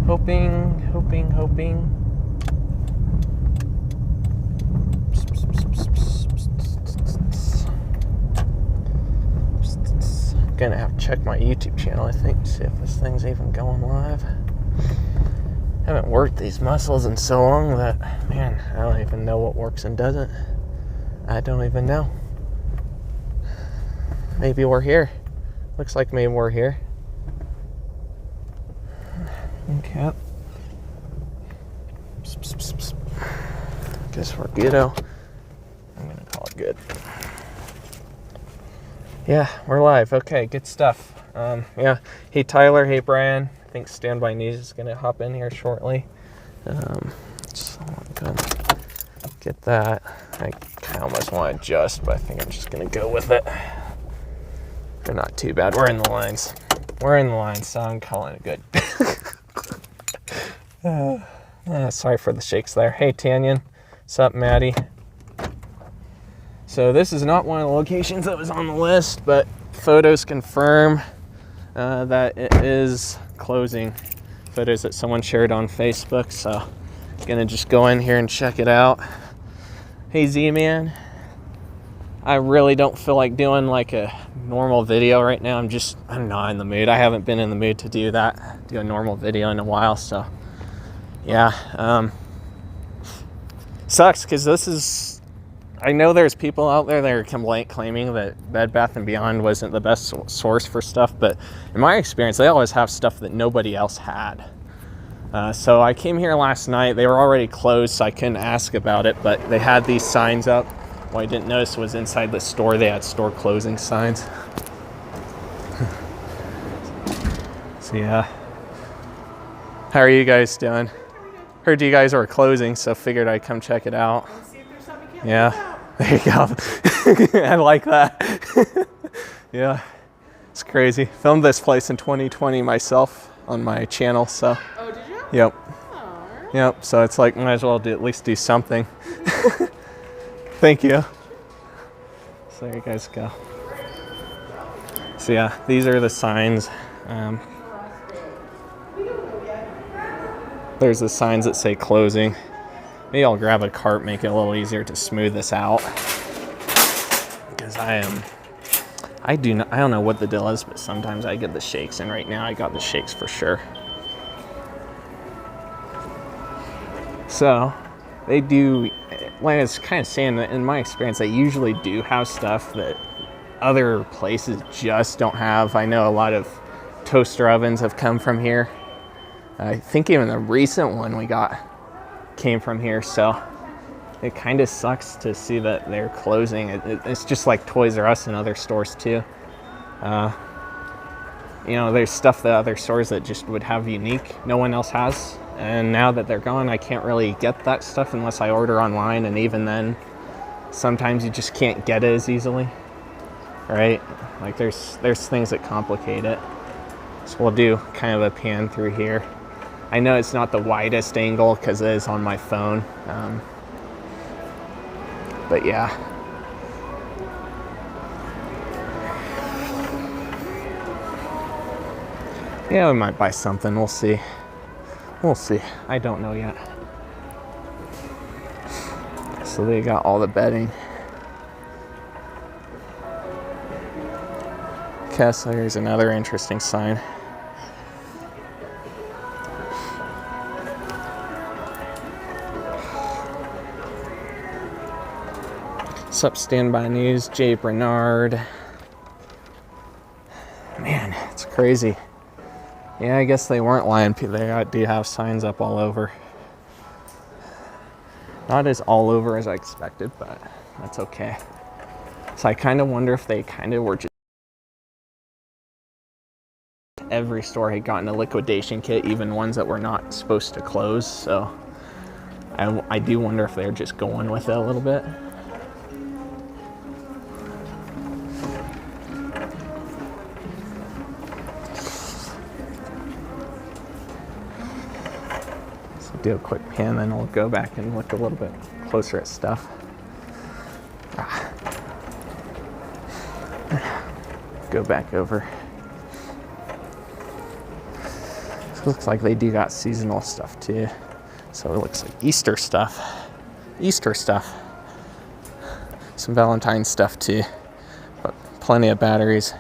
Hoping. Gonna have to check my YouTube channel, I think, to see if this thing's even going live. Haven't worked these muscles in so long that, man, I don't even know what works and doesn't. I don't even know. Maybe we're here. Looks like maybe we're here. Okay. Guess we're good-o. I'm gonna call it good. Yeah, we're live. Okay, good stuff. Yeah. Hey, Tyler. Hey, Brian. I think Standby News is going to hop in here shortly. So I'm going to get that. I kind of almost want to adjust, but I think I'm just going to go with it. They're not too bad. We're in the lines. So I'm calling it good. Sorry for the shakes there. Hey, Tanyan. What's up, Maddie? So this is not one of the locations that was on the list, but photos confirm that it is closing. Photos that someone shared on Facebook, so I'm gonna just go in here and check it out. Hey Z-Man, I really don't feel like doing like a normal video right now. I'm not in the mood. I haven't been in the mood to do a normal video in a while, so yeah. Sucks, because I know there's people out there that are claiming that Bed Bath & Beyond wasn't the best source for stuff, but in my experience, they always have stuff that nobody else had. So I came here last night. They were already closed, so I couldn't ask about it, but they had these signs up. What I didn't notice was inside the store, they had store closing signs. So yeah. How are you guys doing? Heard you guys were closing, so figured I'd come check it out. Yeah. There you go. I like that. Yeah, it's crazy. Filmed this place in 2020 myself on my channel, so. Oh, did you? Yep. Oh. Yep, so it's like, might as well at least do something. Thank you. So there you guys go. So yeah, these are the signs. There's the signs that say closing. Maybe I'll grab a cart, make it a little easier to smooth this out. Because I don't know what the deal is, but sometimes I get the shakes, and right now I got the shakes for sure. So, they do, like I was kind of saying, that in my experience, they usually do have stuff that other places just don't have. I know a lot of toaster ovens have come from here. I think even the recent one we got came from here, so it kind of sucks to see that they're closing. It's just like Toys R Us and other stores too. There's stuff that other stores that just would have unique, no one else has, and now that they're gone, I can't really get that stuff unless I order online, and even then sometimes you just can't get it as easily, right? Like there's things that complicate it. So we'll do kind of a pan through here. I know it's not the widest angle because it is on my phone, but yeah. Yeah, we might buy something. We'll see. I don't know yet. So they got all the bedding. Kessler's another interesting sign. What's up, Standby News? Jay Bernard. Man, it's crazy. Yeah, I guess they weren't lying. They do have signs up all over. Not as all over as I expected, but that's okay. So I kind of wonder if they kind of were just... Every store had gotten a liquidation kit, even ones that were not supposed to close. So I do wonder if they're just going with it a little bit. Do a quick pan, then we'll go back and look a little bit closer at stuff. Go back over. Looks like they do got seasonal stuff too. So it looks like Easter stuff. Easter stuff. Some Valentine's stuff too. But plenty of batteries.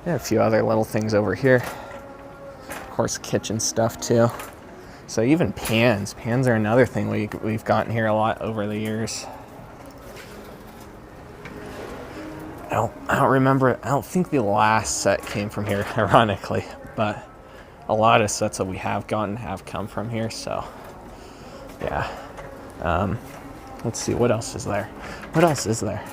And a few other little things over here. Of course, kitchen stuff too. So even pans. Pans are another thing we've gotten here a lot over the years. I don't remember. I don't think the last set came from here, ironically. But a lot of sets that we have gotten have come from here. So, yeah. Let's see. What else is there? What else is there?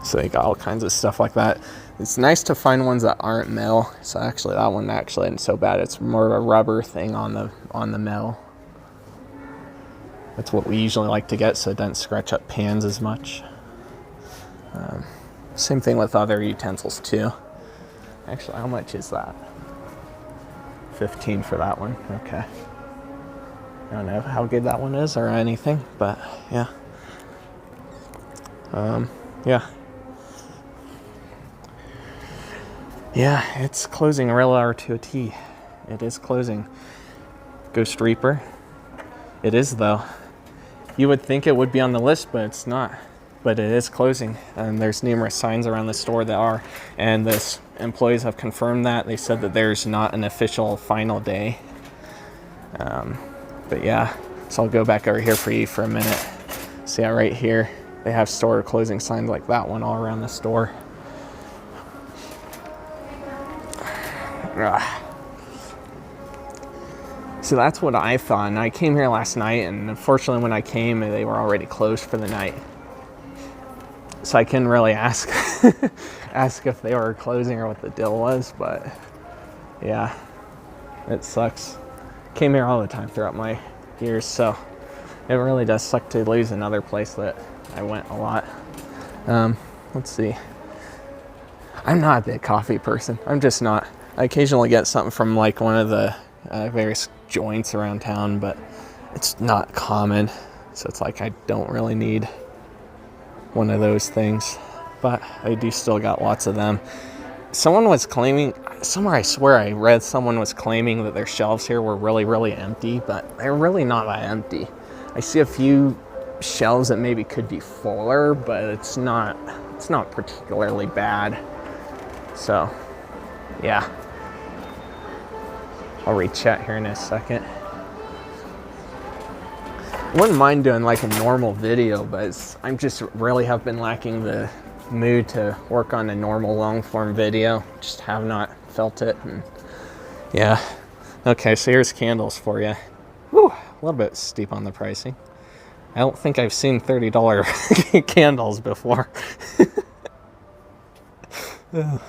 So they got all kinds of stuff like that. It's nice to find ones that aren't metal. So actually that one actually isn't so bad. It's more of a rubber thing on the metal. That's what we usually like to get so it doesn't scratch up pans as much. Same thing with other utensils too. Actually, how much is that? 15 for that one. Okay. I don't know how good that one is or anything, but yeah. Yeah. Yeah, it's closing real hour to a T. It is closing. Ghost Reaper. It is though. You would think it would be on the list, but it's not. But it is closing, and there's numerous signs around the store that are. And the employees have confirmed that. They said that there's not an official final day. But yeah, so I'll go back over here for you for a minute. See how right here they have store closing signs like that one all around the store. So that's what I thought. And I came here last night, and unfortunately when I came, they were already closed for the night. So I couldn't really ask ask if they were closing or what the deal was, but yeah, it sucks. Came here all the time throughout my years, so it really does suck to lose another place that I went a lot. Let's see. I'm not a big coffee person. I'm just not. I occasionally get something from like one of the various joints around town, but it's not common. So it's like I don't really need one of those things, but I do still got lots of them. Someone was claiming, somewhere I swear I read someone was claiming that their shelves here were really, really empty, but they're really not that empty. I see a few shelves that maybe could be fuller, but it's not particularly bad. So, yeah. I'll read chat here in a second. Wouldn't mind doing like a normal video, but I'm just really have been lacking the mood to work on a normal long form video. Just have not felt it. And yeah. Okay, so here's candles for you. Whew, a little bit steep on the pricing. I don't think I've seen $30 candles before. I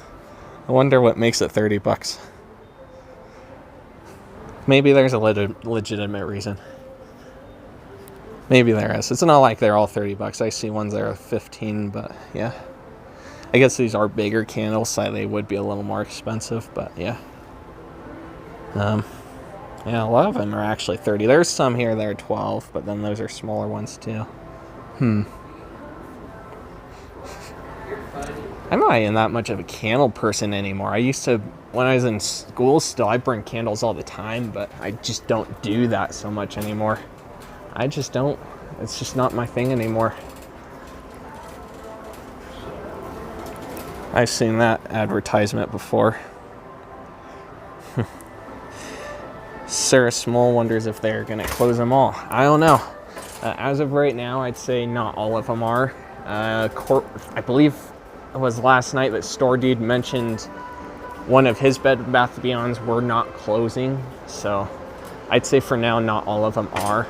wonder what makes it $30. Maybe there's a legitimate reason. Maybe there is. It's not like they're all $30. I see ones that are 15, but yeah. I guess these are bigger candles, so they would be a little more expensive, but yeah. Yeah, a lot of them are actually 30. There's some here that are 12, but then those are smaller ones too. I'm not even that much of a candle person anymore. I used to, when I was in school still, I'd bring candles all the time, but I just don't do that so much anymore. I just don't. It's just not my thing anymore. I've seen that advertisement before. Sarah Small wonders if they're going to close them all. I don't know. As of right now, I'd say not all of them are. I believe it was last night that Store Dude mentioned one of his Bed Bath & Beyonds were not closing. So I'd say for now, not all of them are.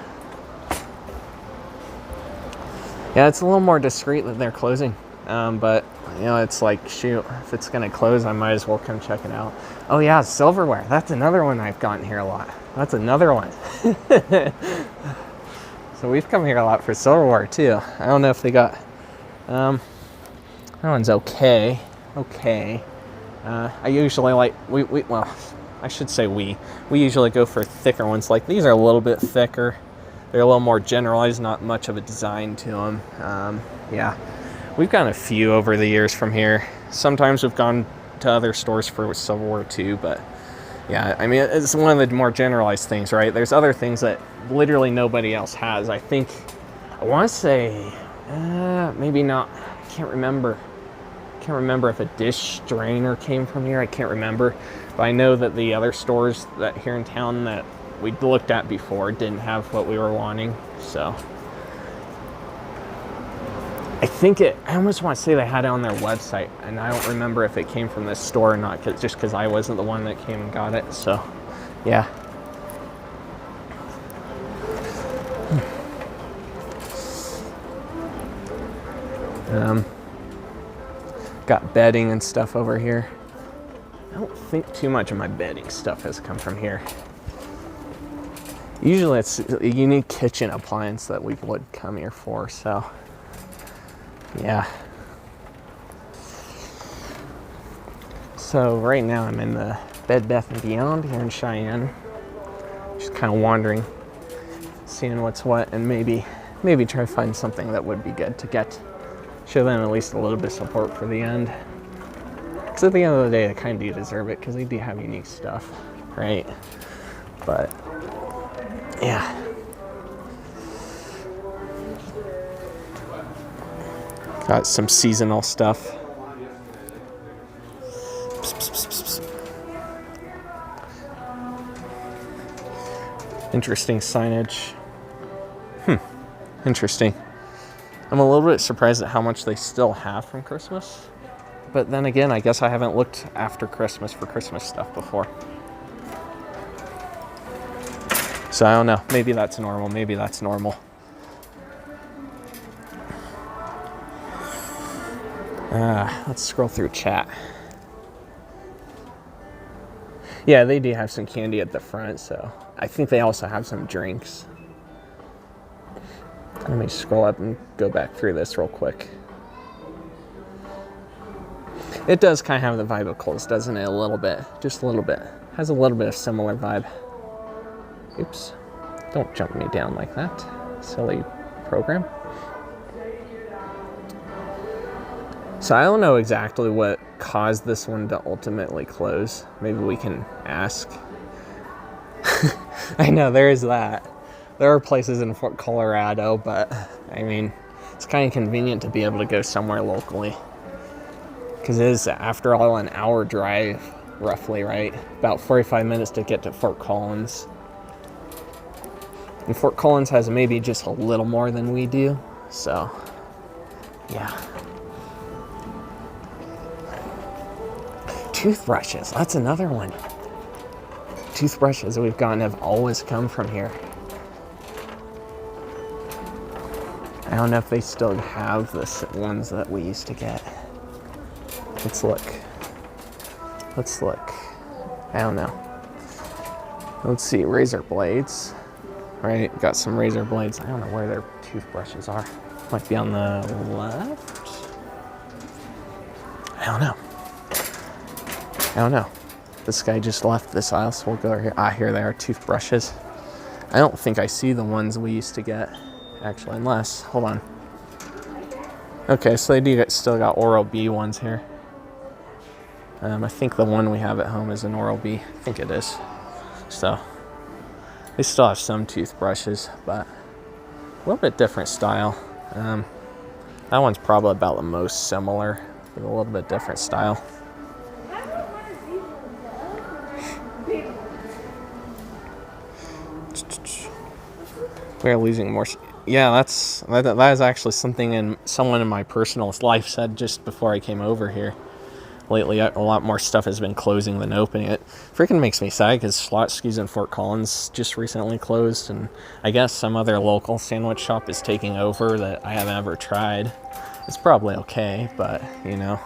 Yeah, it's a little more discreet that they're closing. But, you know, it's like, shoot, if it's going to close, I might as well come check it out. Oh, yeah, silverware. That's another one I've gotten here a lot. That's another one. So we've come here a lot for silverware, too. I don't know if they got... that one's okay. Okay. I usually like... Well, I should say we. We usually go for thicker ones. Like, these are a little bit thicker. They're a little more generalized, not much of a design to them. Yeah, we've gotten a few over the years from here. Sometimes we've gone to other stores for silverware too, but yeah, I mean, it's one of the more generalized things, right? There's other things that literally nobody else has. I want to say, maybe not. I can't remember. Can't remember if a dish strainer came from here. I can't remember, but I know that the other stores that here in town that we looked at before didn't have what we were wanting. So I almost want to say they had it on their website, and I don't remember if it came from this store or not, just because I wasn't the one that came and got it. So, yeah. Got bedding and stuff over here. I don't think too much of my bedding stuff has come from here. Usually it's a unique kitchen appliance that we would come here for, so yeah. So right now I'm in the Bed Bath & Beyond here in Cheyenne. Just kind of wandering, seeing what's what, and maybe try to find something that would be good to get. Show them at least a little bit of support for the end. Because at the end of the day, they kind of do deserve it, because they do have unique stuff, right? But yeah. Got some seasonal stuff. Interesting signage. Interesting. I'm a little bit surprised at how much they still have from Christmas. But then again, I guess I haven't looked after Christmas for Christmas stuff before. So I don't know. Maybe that's normal. Maybe that's normal. Let's scroll through chat. Yeah, they do have some candy at the front, so I think they also have some drinks. Let me scroll up and go back through this real quick. It does kind of have the vibe of Kohl's, doesn't it? A little bit. Just a little bit. Has a little bit of similar vibe. Oops. Don't jump me down like that. Silly program. So I don't know exactly what caused this one to ultimately close. Maybe we can ask. I know, there is that. There are places in Fort Colorado, but I mean, it's kind of convenient to be able to go somewhere locally. Because it is, after all, an hour drive, roughly, right? About 45 minutes to get to Fort Collins. And Fort Collins has maybe just a little more than we do, so yeah. Toothbrushes, that's another one. Toothbrushes that we've gotten have always come from here. I don't know if they still have the ones that we used to get. Let's look. Let's look. I don't know. Let's see, razor blades. Right, got some razor blades. I don't know where their toothbrushes are. Might be on the left? I don't know. I don't know. This guy just left this aisle, so we'll go here. Ah, here they are, toothbrushes. I don't think I see the ones we used to get, actually, unless, hold on. Okay, so they do still got Oral-B ones here. I think the one we have at home is an Oral-B. I think it is. So, they still have some toothbrushes, but a little bit different style. That one's probably about the most similar, with a little bit different style. We're losing more. Yeah, that is actually something someone in my personal life said just before I came over here. Lately, a lot more stuff has been closing than opening. It freaking makes me sad because Schlotzsky's in Fort Collins just recently closed, and I guess some other local sandwich shop is taking over that I haven't ever tried. It's probably okay, but you know.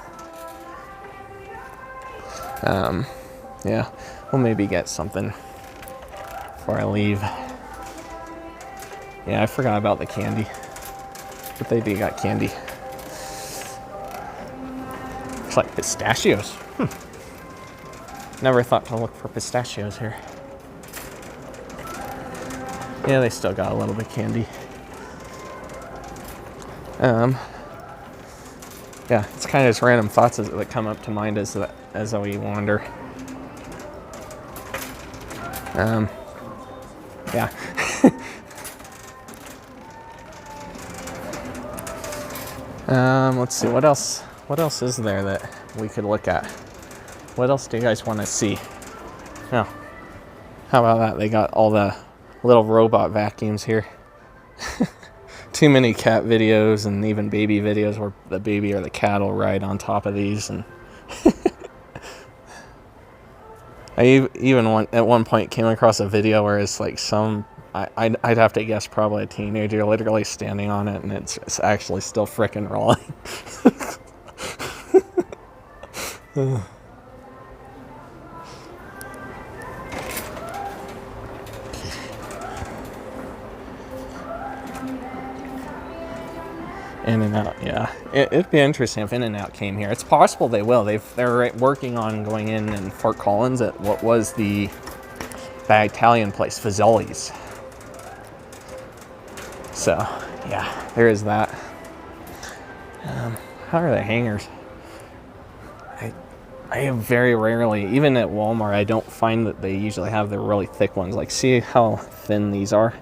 Yeah, we'll maybe get something before I leave. Yeah, I forgot about the candy, but they do got candy. It's like pistachios. Never thought to look for pistachios here. Yeah, they still got a little bit of candy. Yeah, it's kind of just random thoughts that come up to mind as we wander. Yeah. Let's see, what else is there that we could look at? What else do you guys want to see? Oh, how about that? They got all the little robot vacuums here. Too many cat videos and even baby videos where the baby or the cat will ride on top of these. And I even at one point came across a video where it's like I'd have to guess probably a teenager literally standing on it, and it's actually still frickin' rolling. In-N-Out, yeah. It'd be interesting if In-N-Out came here. It's possible they will. They're working on going in Fort Collins at what was that Italian place, Fazoli's. So, yeah, there is that. How are the hangers? I have very rarely, even at Walmart, I don't find that they usually have the really thick ones. Like, see how thin these are?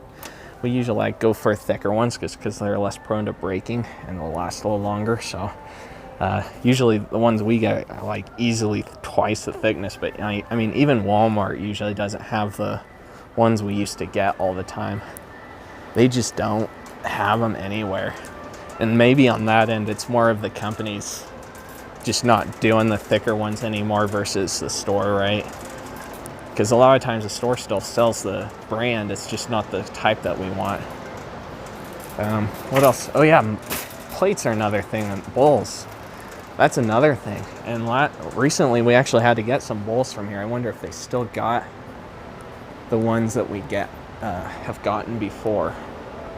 We usually go for thicker ones because they're less prone to breaking and will last a little longer. So usually the ones we get are like easily twice the thickness. But I mean, even Walmart usually doesn't have the ones we used to get all the time. They just don't have them anywhere. And maybe on that end, it's more of the companies just not doing the thicker ones anymore versus the store, right? Because a lot of times the store still sells the brand, it's just not the type that we want. What else? Oh yeah, plates are another thing. And bowls, that's another thing. And recently we actually had to get some bowls from here. I wonder if they still got the ones that we have gotten before.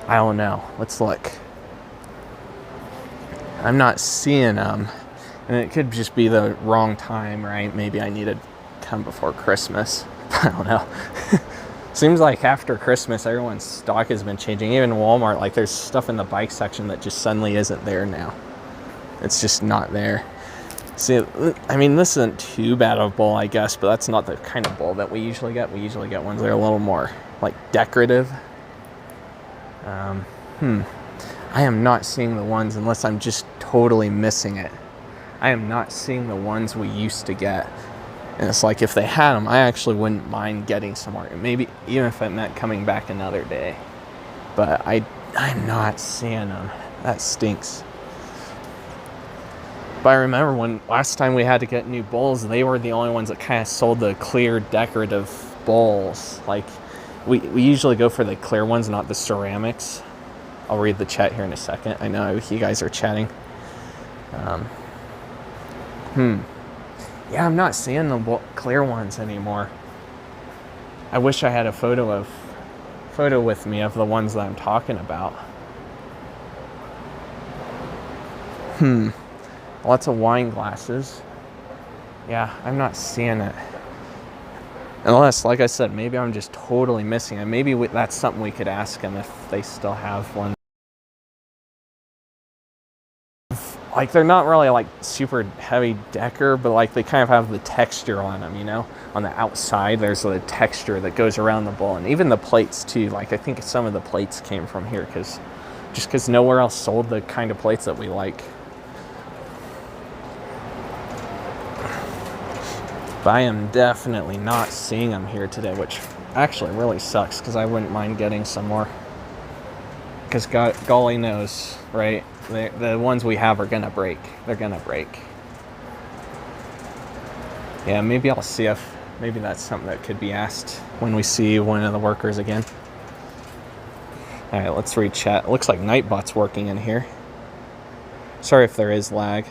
I don't know. Let's look. I'm not seeing them, and it could just be the wrong time, right? Maybe I needed come before Christmas. I don't know. Seems like after Christmas everyone's stock has been changing. Even Walmart, like there's stuff in the bike section that just suddenly isn't there now. It's just not there. See, I mean, this isn't too bad of a bowl, I guess, but that's not the kind of bowl that we usually get. We usually get ones that are a little more like decorative. I am not seeing the ones, unless I'm just totally missing it. I am not seeing the ones we used to get. And it's like, if they had them, I actually wouldn't mind getting some more. Maybe even if it meant coming back another day. But I'm not seeing them. That stinks. But I remember when last time we had to get new bowls, they were the only ones that kind of sold the clear decorative bowls. Like, we usually go for the clear ones, not the ceramics. I'll read the chat here in a second. I know you guys are chatting. Yeah, I'm not seeing the clear ones anymore. I wish I had a photo with me of the ones that I'm talking about. Lots of wine glasses. Yeah, I'm not seeing it. Unless, like I said, maybe I'm just totally missing it. Maybe that's something we could ask them if they still have one. Like, they're not really like super heavy decor, but like they kind of have the texture on them, you know? On the outside, there's the texture that goes around the bowl. And even the plates too. Like, I think some of the plates came from here because nowhere else sold the kind of plates that we like. But I am definitely not seeing them here today, which actually really sucks because I wouldn't mind getting some more. Because golly knows, right? The ones we have are gonna break. They're gonna break. Yeah, maybe I'll see if maybe that's something that could be asked when we see one of the workers again. All right, let's read chat. It looks like Nightbot's working in here. Sorry if there is lag.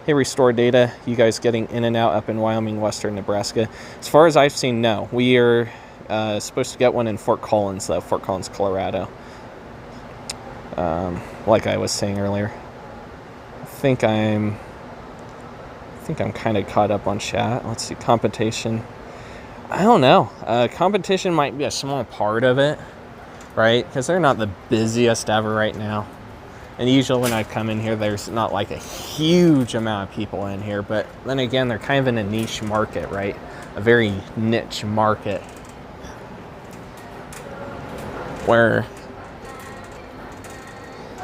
Hey, Restore Data, you guys getting In-N-Out up in Wyoming, western Nebraska? As far as I've seen, no. We are supposed to get one in Fort Collins, though, Fort Collins, Colorado. Like I was saying earlier. I think I'm kind of caught up on chat. Let's see, competition. I don't know. Competition might be a small part of it. right? Because they're not the busiest ever right now. And usually when I come in here, there's not like a huge amount of people in here. But then again, they're kind of in a niche market, right? A very niche market where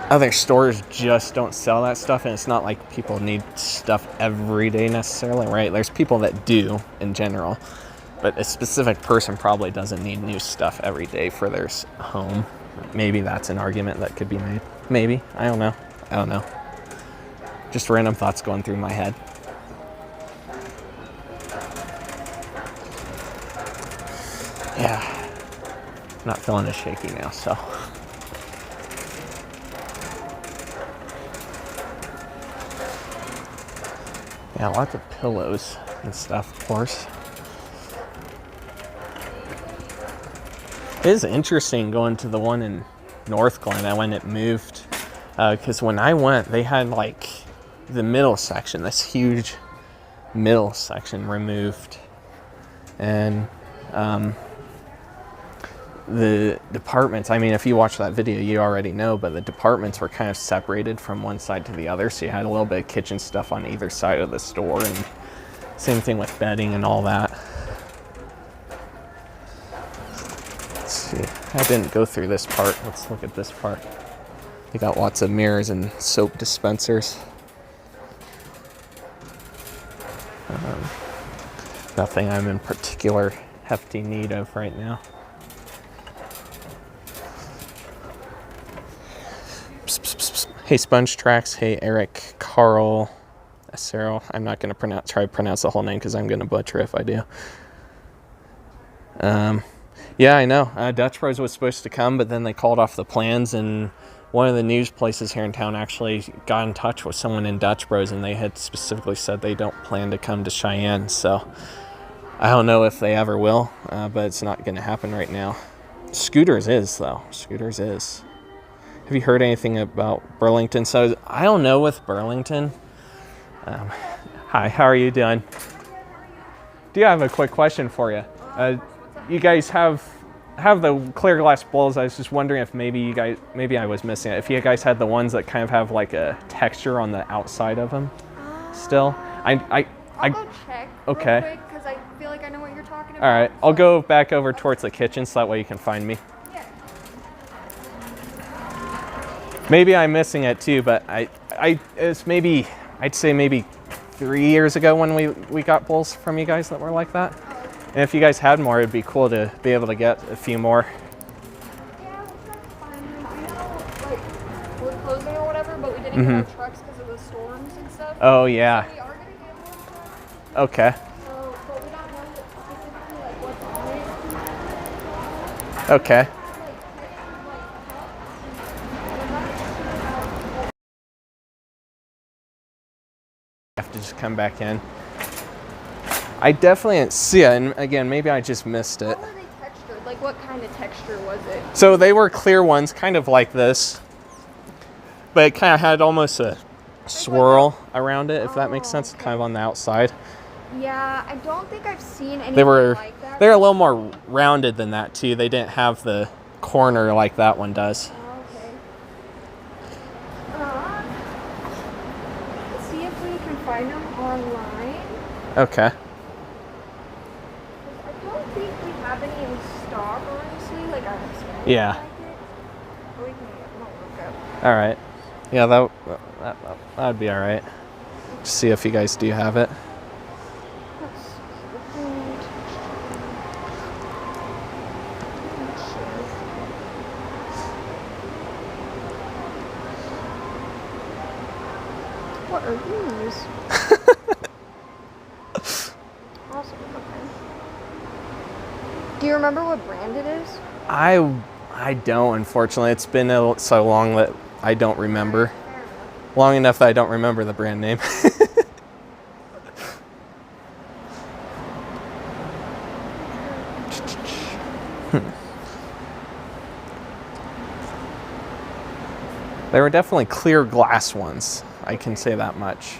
other stores just don't sell that stuff. And it's not like people need stuff every day necessarily, right? There's people that do in general. But a specific person probably doesn't need new stuff every day for their home. Maybe that's an argument that could be made. Maybe. I don't know. I don't know. Just random thoughts going through my head. Yeah. Not feeling as shaky now, so. Yeah, lots of pillows and stuff, of course. It is interesting going to the one in North Glen when it moved. Because when I went, they had like the middle section, this huge middle section removed. And the departments, I mean, if you watch that video, you already know, but the departments were kind of separated from one side to the other. So you had a little bit of kitchen stuff on either side of the store, and same thing with bedding and all that. Let's see, I didn't go through this part. Let's look at this part. They got lots of mirrors and soap dispensers. Nothing I'm in particular hefty need of right now. Hey, Sponge Tracks. Hey, Eric, Carl, Acero. I'm not going to try to pronounce the whole name because I'm going to butcher if I do. Yeah, I know. Dutch Bros was supposed to come, but then they called off the plans, and one of the news places here in town actually got in touch with someone in Dutch Bros, and they had specifically said they don't plan to come to Cheyenne. So I don't know if they ever will, but it's not going to happen right now. Scooters is, though. Scooters is. Have you heard anything about Burlington? So I don't know with Burlington. Hi, how are you doing? Do you have a quick question for you? You guys have the clear glass bowls. I was just wondering if maybe I was missing it. If you guys had the ones that kind of have like a texture on the outside of them still. I'll go check real quick because I feel like I know what you're talking about. All right, I'll go back over towards the kitchen so that way you can find me. Yeah. Maybe I'm missing it too, but it's maybe, I'd say maybe 3 years ago when we got bowls from you guys that were like that. And if you guys had more, it'd be cool to be able to get a few more. Yeah, that's fine. I know, like, we're closing or whatever, but we didn't get our trucks because of the storms and stuff. Oh, yeah. So we are going to get more trucks. Okay. So, but we don't know specifically, like, what's on it. Okay. Have to just come back in. I definitely didn't see it, and again, maybe I just missed it. How were they textured? Like, what kind of texture was it? So they were clear ones, kind of like this, but it kind of had almost a swirl around it, if that makes sense, kind of on the outside. Yeah, I don't think I've seen anything like that. They're a little more rounded than that too. They didn't have the corner like that one does. Okay. Let's see if we can find them online. Okay. I don't think we have any in stock, honestly. Like, I have some. Yeah. Like it. But we can look up. All right. Yeah, that'd be all right. Just see if you guys do have it. Let's see. What are these? Awesome. Okay. Do you remember what brand it is? I don't, unfortunately. It's been so long that I don't remember. Long enough that I don't remember the brand name. They were definitely clear glass ones. I can say that much.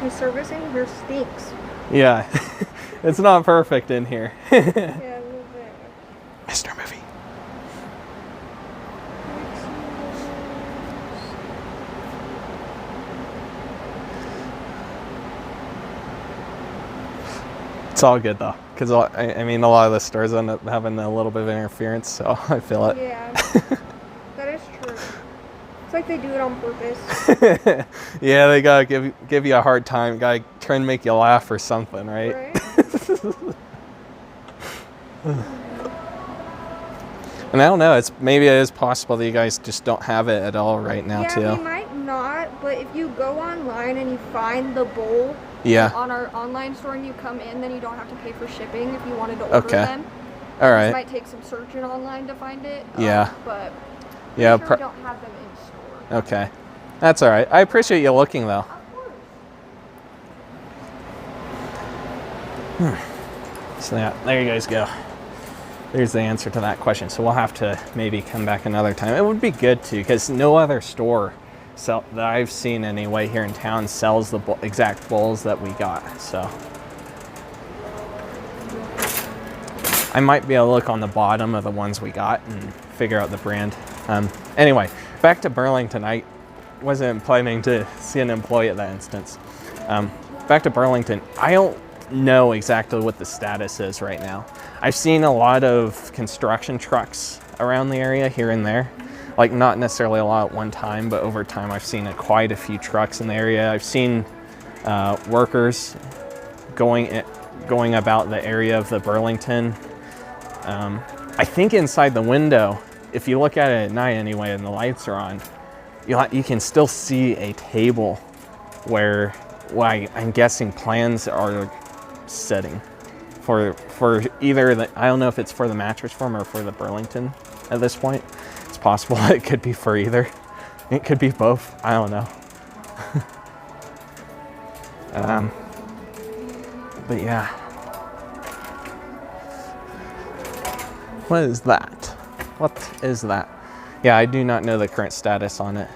My servicing here stinks. Yeah, it's not perfect in here. Yeah, a little bit. Mr. Movie. It's all good though, because I mean, a lot of the stores end up having a little bit of interference, so I feel it. Yeah, that is true. It's like they do it on purpose. Yeah, they gotta give you a hard time. Gotta try and make you laugh or something, right? And I don't know. Maybe it is possible that you guys just don't have it at all right now, too. Yeah, we might not, but if you go online and you find the bowl. Yeah. On our online store and you come in, then you don't have to pay for shipping if you wanted to order them. All right. It might take some searching online to find it. Yeah. But yeah, sure we don't have them in store. Okay. That's all right. I appreciate you looking though. Of course. So yeah, there you guys go. There's the answer to that question. So we'll have to maybe come back another time. It would be good to, because no other store that I've seen anyway here in town sells the exact bowls that we got. So I might be able to look on the bottom of the ones we got and figure out the brand. Anyway, back to Burlington. I wasn't planning to see an employee at that instance. Back to Burlington. I don't know exactly what the status is right now. I've seen a lot of construction trucks around the area here and there. Like, not necessarily a lot at one time, but over time I've seen quite a few trucks in the area. I've seen workers going about the area of the Burlington. I think inside the window, if you look at it at night anyway and the lights are on, you can still see a table where I'm guessing plans are setting for either I don't know if it's for the mattress firm or for the Burlington at this point. It's possible it could be for either. It could be both. I don't know. But yeah. What is that? What is that? Yeah, I do not know the current status on it.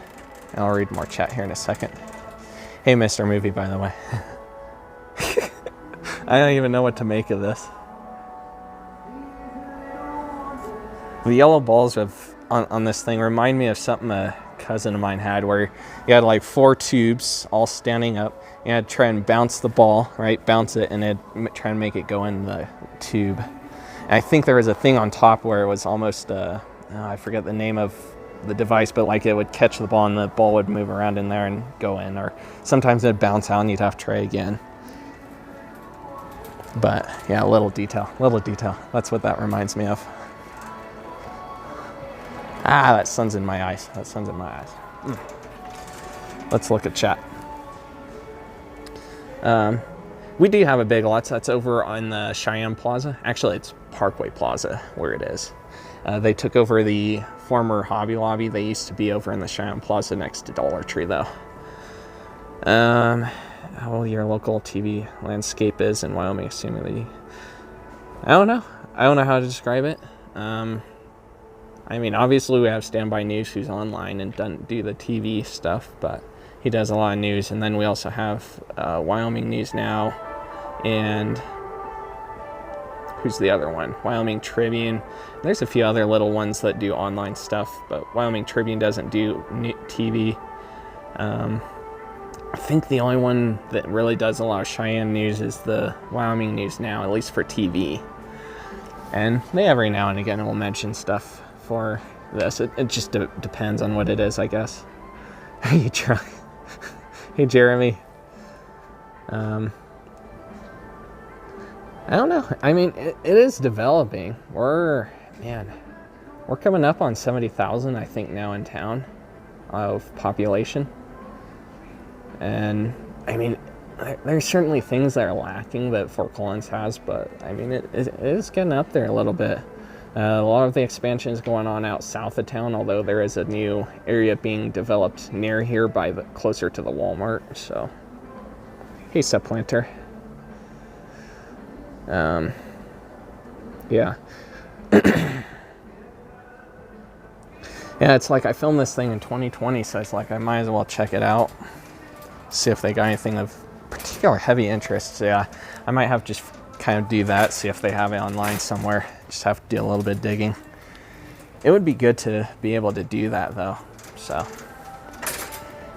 I'll read more chat here in a second. Hey, Mr. Movie, by the way. I don't even know what to make of this. The yellow balls on this thing remind me of something a cousin of mine had, where you had like 4 tubes all standing up. You had to try and bounce the ball, right? Bounce it, and then try and make it go in the tube. And I think there was a thing on top where it was almost, I forget the name of the device, but like it would catch the ball and the ball would move around in there and go in. Or sometimes it'd bounce out and you'd have to try again. But yeah, little detail. That's what that reminds me of. Ah, that sun's in my eyes. Let's look at chat. We do have a Big Lots that's over on the Cheyenne Plaza. Actually, it's Parkway Plaza where it is. They took over the former Hobby Lobby. They used to be over in the Cheyenne Plaza next to Dollar Tree, though. How your local TV landscape is in Wyoming, assuming I don't know how to describe it. I mean, obviously we have Standby News, who's online and doesn't do the TV stuff, but he does a lot of news. And then we also have Wyoming News Now, and who's the other one? Wyoming Tribune. There's a few other little ones that do online stuff, but Wyoming Tribune doesn't do TV. I think the only one that really does a lot of Cheyenne news is the Wyoming News Now, at least for TV. And they every now and again will mention stuff for this. It just depends on what it is, I guess. You try. Hey, Jeremy. I don't know. I mean, it is developing. We're coming up on 70,000, I think, now in town of population. And I mean, there's certainly things that are lacking that Fort Collins has, but I mean, it is getting up there a little bit. A lot of the expansion is going on out south of town, although there is a new area being developed near here closer to the Walmart. So, hey, Supplanter. Yeah. Yeah, it's like I filmed this thing in 2020, so it's like I might as well check it out. See if they got anything of particular heavy interest. So yeah, I might have just kind of do that, see if they have it online somewhere. Just have to do a little bit of digging. It would be good to be able to do that though. So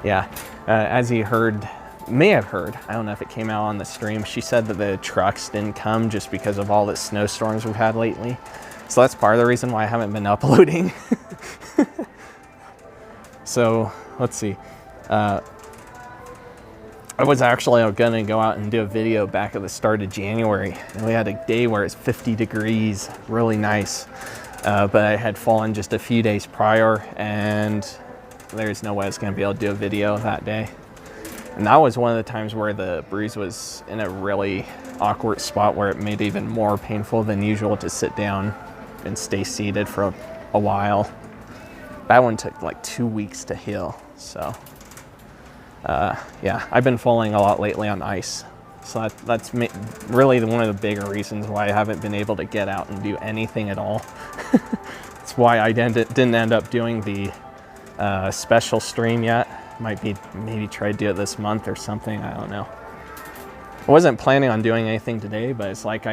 yeah, as you may have heard, I don't know if it came out on the stream, she said that the trucks didn't come just because of all the snowstorms we've had lately. So that's part of the reason why I haven't been uploading. So let's see. I was actually gonna go out and do a video back at the start of January, and we had a day where it's 50 degrees, really nice. But I had fallen just a few days prior, and there's no way I was gonna be able to do a video that day. And that was one of the times where the bruise was in a really awkward spot where it made it even more painful than usual to sit down and stay seated for a while. That one took like 2 weeks to heal. So yeah, I've been falling a lot lately on ice. So that's really one of the bigger reasons why I haven't been able to get out and do anything at all. That's why I didn't end up doing the special stream yet. Maybe try to do it this month or something. I don't know. I wasn't planning on doing anything today, but it's like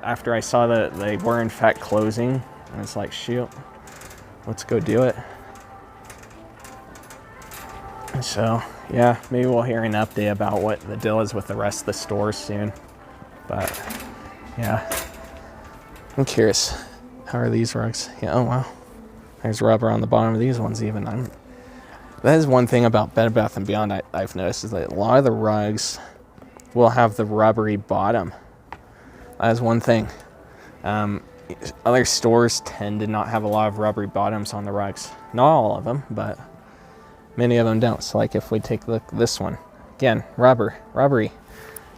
after I saw that they were in fact closing, and it's like, shoot, let's go do it. So yeah, maybe we'll hear an update about what the deal is with the rest of the stores soon. But yeah, I'm curious. How are these rugs? Yeah, oh wow. There's rubber on the bottom of these ones even. That is one thing about Bed Bath & Beyond I've noticed, is that a lot of the rugs will have the rubbery bottom. That is one thing. Other stores tend to not have a lot of rubbery bottoms on the rugs. Not all of them, but many of them don't. So like if we take this one, again, rubbery.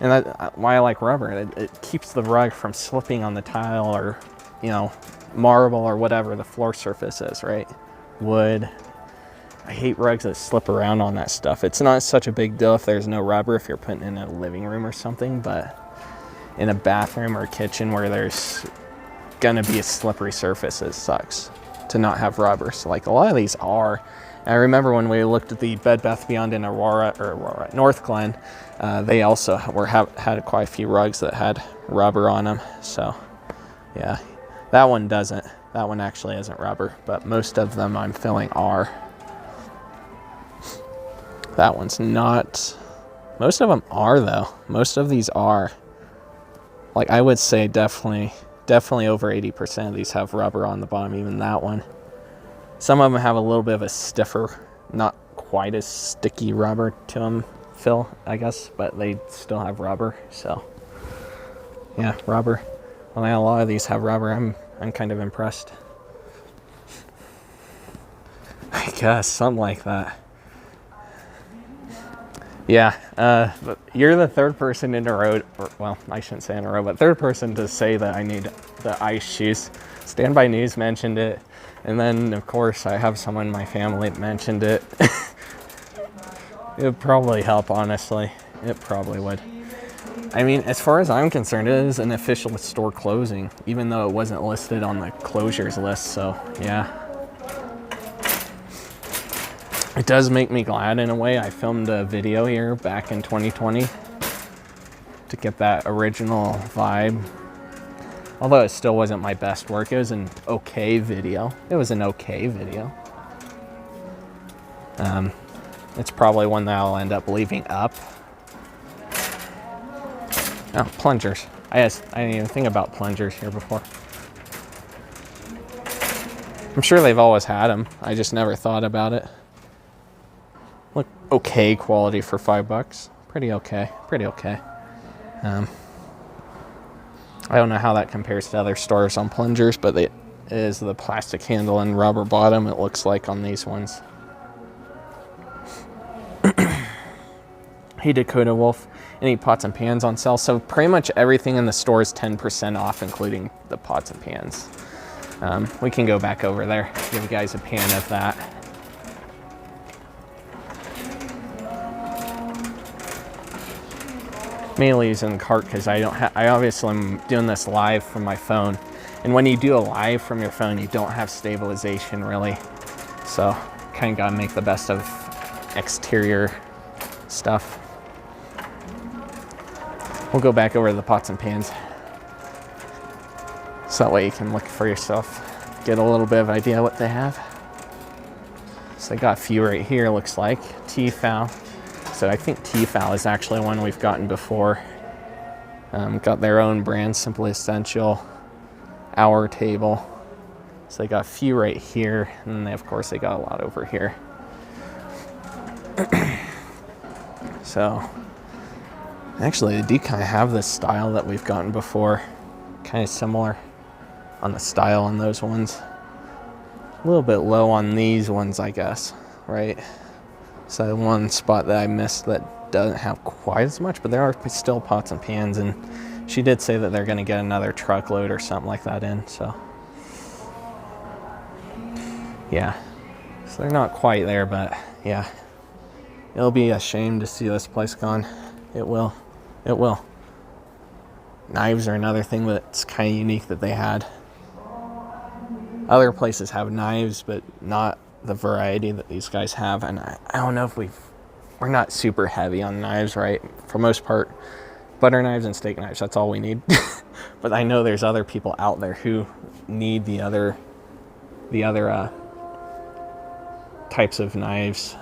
And that, why I like rubber, it keeps the rug from slipping on the tile or, you know, marble or whatever the floor surface is, right? Wood. I hate rugs that slip around on that stuff. It's not such a big deal if there's no rubber, if you're putting it in a living room or something, but in a bathroom or kitchen where there's gonna be a slippery surface, it sucks to not have rubber. So like a lot of these are. I remember when we looked at the Bed Bath Beyond in North Glen, they also had quite a few rugs that had rubber on them. So yeah, that one doesn't. That one actually isn't rubber, but most of them I'm feeling are. That one's not. Most of them are though. Most of these are. Like I would say definitely over 80% of these have rubber on the bottom, even that one. Some of them have a little bit of a stiffer, not quite as sticky rubber to them feel, I guess, but they still have rubber. So yeah, rubber. Well, a lot of these have rubber. I'm kind of impressed. I guess something like that. Yeah, you're the third person in a row, well, I shouldn't say in a row, but third person to say that I need the ice shoes. Standby News mentioned it, and then, of course, I have someone in my family that mentioned it. It would probably help, honestly. It probably would. I mean, as far as I'm concerned, it is an official store closing, even though it wasn't listed on the closures list, so, yeah. It does make me glad in a way. I filmed a video here back in 2020 to get that original vibe. Although it still wasn't my best work. It was an okay video. It's probably one that I'll end up leaving up. Oh, plungers. I didn't even think about plungers here before. I'm sure they've always had them. I just never thought about it. Look, okay quality for $5. Pretty okay. I don't know how that compares to other stores on plungers, but it is the plastic handle and rubber bottom, it looks like on these ones. Hey Dakota Wolf, any pots and pans on sale? So pretty much everything in the store is 10% off, including the pots and pans. We can go back over there, give you guys a pan of that. Mainly using the cart because I obviously am doing this live from my phone, and when you do a live from your phone, you don't have stabilization really, so kind of gotta make the best of exterior stuff. We'll go back over to the pots and pans. So that way you can look for yourself, get a little bit of idea what they have. So they got a few right here, looks like. Tefal. So I think Tefal is actually one we've gotten before. Got their own brand, Simply Essential, Our Table. So they got a few right here, and of course they got a lot over here. So actually they do kind of have this style that we've gotten before, kind of similar on the style on those ones. A little bit low on these ones, I guess, right? So one spot that I missed that doesn't have quite as much, but there are still pots and pans, and she did say that they're going to get another truckload or something like that in, so yeah. So they're not quite there, but yeah. It'll be a shame to see this place gone. It will. It will. Knives are another thing that's kind of unique that they had. Other places have knives, but not the variety that these guys have. And I don't know if we're not super heavy on knives, right? For most part, butter knives and steak knives, that's all we need. But I know there's other people out there who need the other types of knives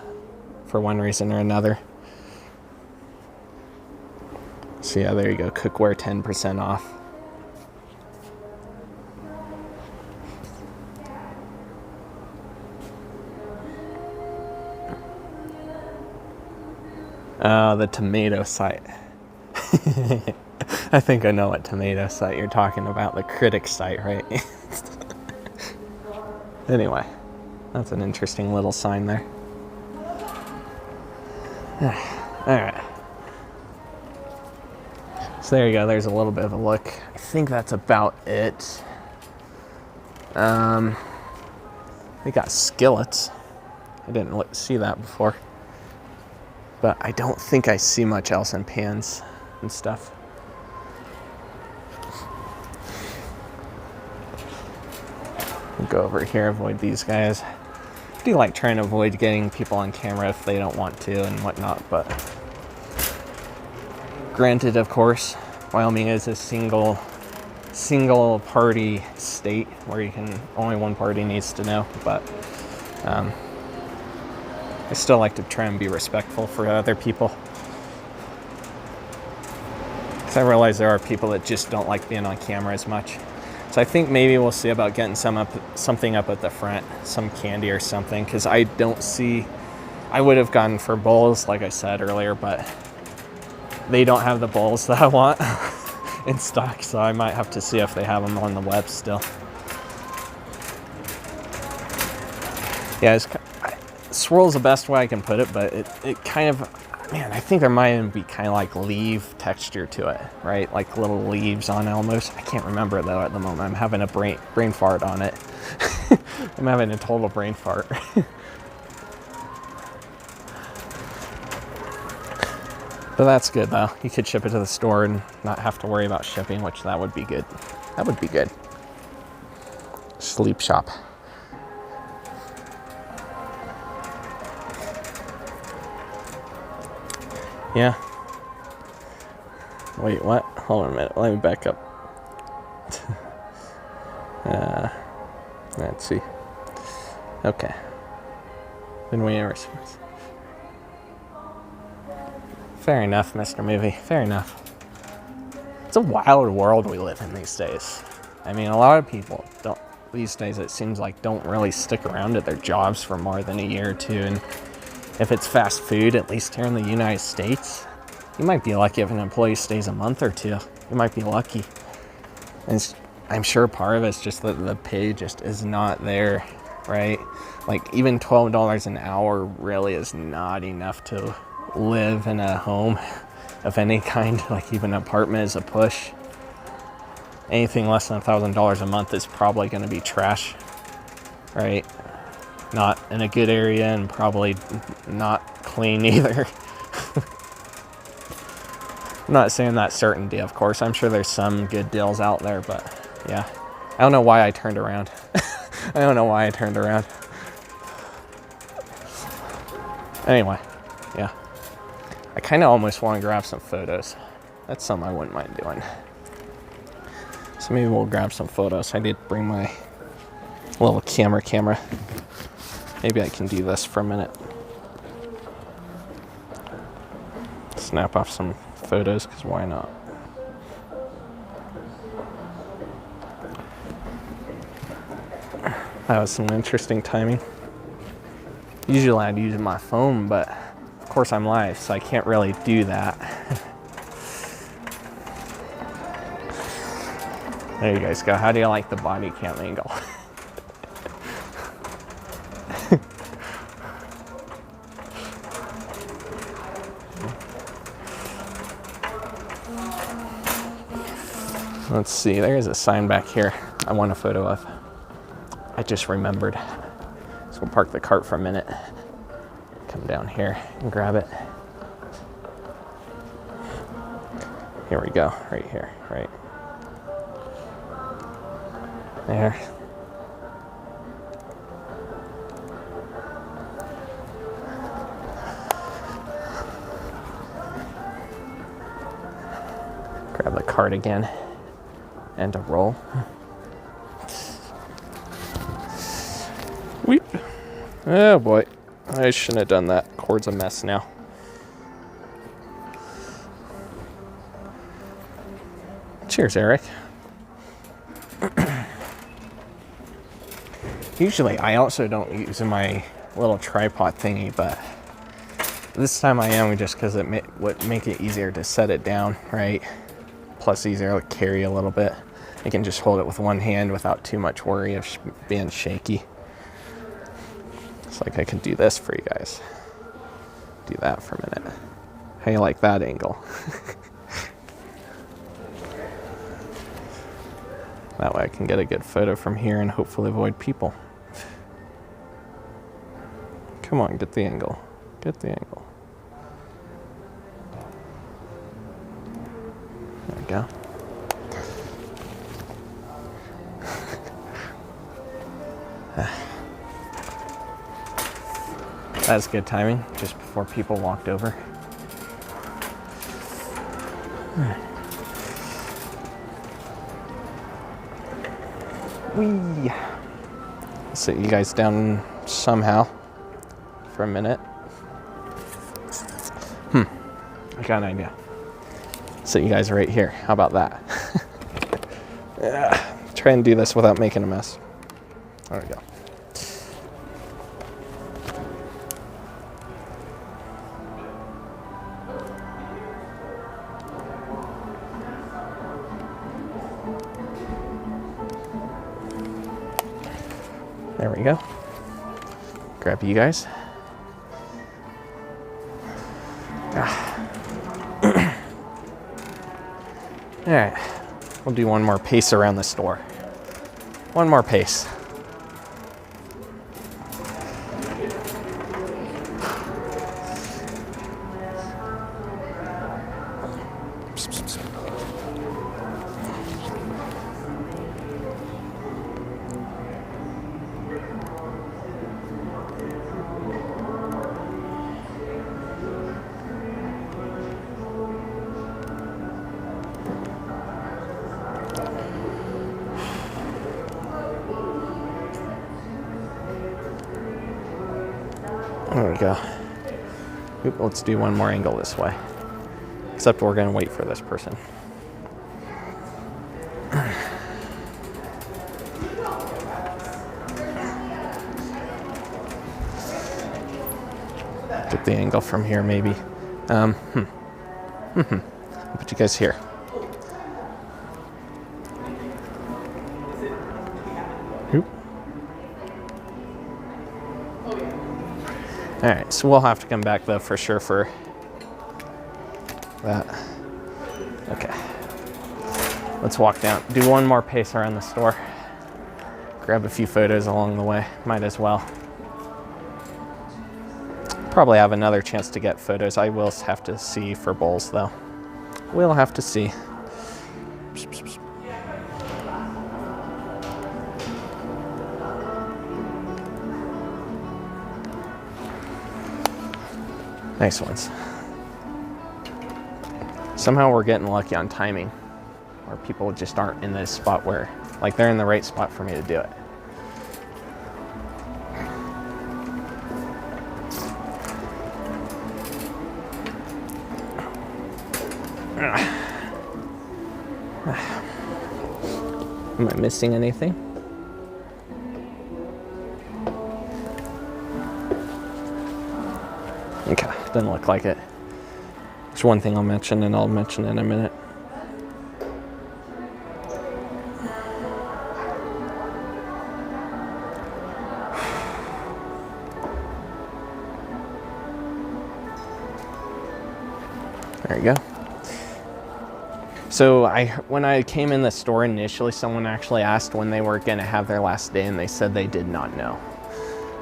for one reason or another. So yeah, there you go. Cookware 10% off. The tomato site. I think I know what tomato site you're talking about. The critic site, right? Anyway, that's an interesting little sign there. Alright. So there you go. There's a little bit of a look. I think that's about it. They got skillets. I didn't see that before. But I don't think I see much else in pans and stuff. We'll go over here, avoid these guys. I do like trying to avoid getting people on camera if they don't want to and whatnot, but granted, of course, Wyoming is a single party state where only one party needs to know, but I still like to try and be respectful for other people. Because I realize there are people that just don't like being on camera as much. So I think maybe we'll see about getting something up at the front, some candy or something, because I would have gone for bowls, like I said earlier, but they don't have the bowls that I want in stock, so I might have to see if they have them on the web still. Yeah, swirl's the best way I can put it, but it kind of, man, I think there might even be kind of like leaf texture to it, right? Like little leaves on it almost. I can't remember though at the moment. I'm having a brain fart on it. I'm having a total brain fart. But that's good though. You could ship it to the store and not have to worry about shipping, which that would be good. That would be good. Sleep shop. Yeah. Wait, what? Hold on a minute. Let me back up. Let's see. Okay. Then we response. Fair enough, Mr. Movie. Fair enough. It's a wild world we live in these days. I mean, a lot of people these days, it seems like, don't really stick around at their jobs for more than a year or two. And if it's fast food, at least here in the United States, you might be lucky if an employee stays a month or two. You might be lucky. And I'm sure part of it's just that the pay just is not there, right? Like even $12 an hour really is not enough to live in a home of any kind. Like even an apartment is a push. Anything less than $1,000 a month is probably going to be trash, right? Not in a good area and probably not clean either. I'm not saying that certainty, of course. I'm sure there's some good deals out there, but yeah. I don't know why I turned around. I don't know why I turned around. Anyway, yeah. I kind of almost want to grab some photos. that's something I wouldn't mind doing. So maybe we'll grab some photos. I did bring my little camera. Maybe I can do this for a minute. Snap off some photos, because why not? That was some interesting timing. Usually I'd use my phone, but of course I'm live, so I can't really do that. There you guys go. How do you like the body cam angle? Let's see, there's a sign back here I want a photo of. I just remembered. So we'll park the cart for a minute. Come down here and grab it. Here we go, right here, right there. Grab the cart again and a roll. Weep. Oh boy, I shouldn't have done that. Cord's a mess now. Cheers, Eric. Usually I also don't use my little tripod thingy, but this time I am, just because it would make it easier to set it down, right? Plus easier to carry a little bit. I can just hold it with one hand without too much worry of being shaky. It's like I can do this for you guys. Do that for a minute. How you like that angle? That way I can get a good photo from here and hopefully avoid people. Come on, get the angle. Get the angle. There we go. That's good timing, just before people walked over. Whee! Sit you guys down somehow for a minute. I got an idea. Sit you guys right here. How about that? Try and do this without making a mess. There we go. There we go. Grab you guys. All right, we'll do one more pace around the store. One more pace. There we go. Oop, let's do one more angle this way. Except we're gonna wait for this person. Get the angle from here, maybe. I'll put you guys here. Oop. All right, so we'll have to come back though for sure for that. Okay. Let's walk down. Do one more pace around the store. Grab a few photos along the way. Might as well. Probably have another chance to get photos. I will have to see for bowls though. We'll have to see. Nice ones. Somehow we're getting lucky on timing, where people just aren't in this spot where, like, they're in the right spot for me to do it. Am I missing anything? Okay, doesn't look like it. There's one thing I'll mention, and I'll mention in a minute. There you go. So when I came in the store initially, someone actually asked when they were going to have their last day, and they said they did not know.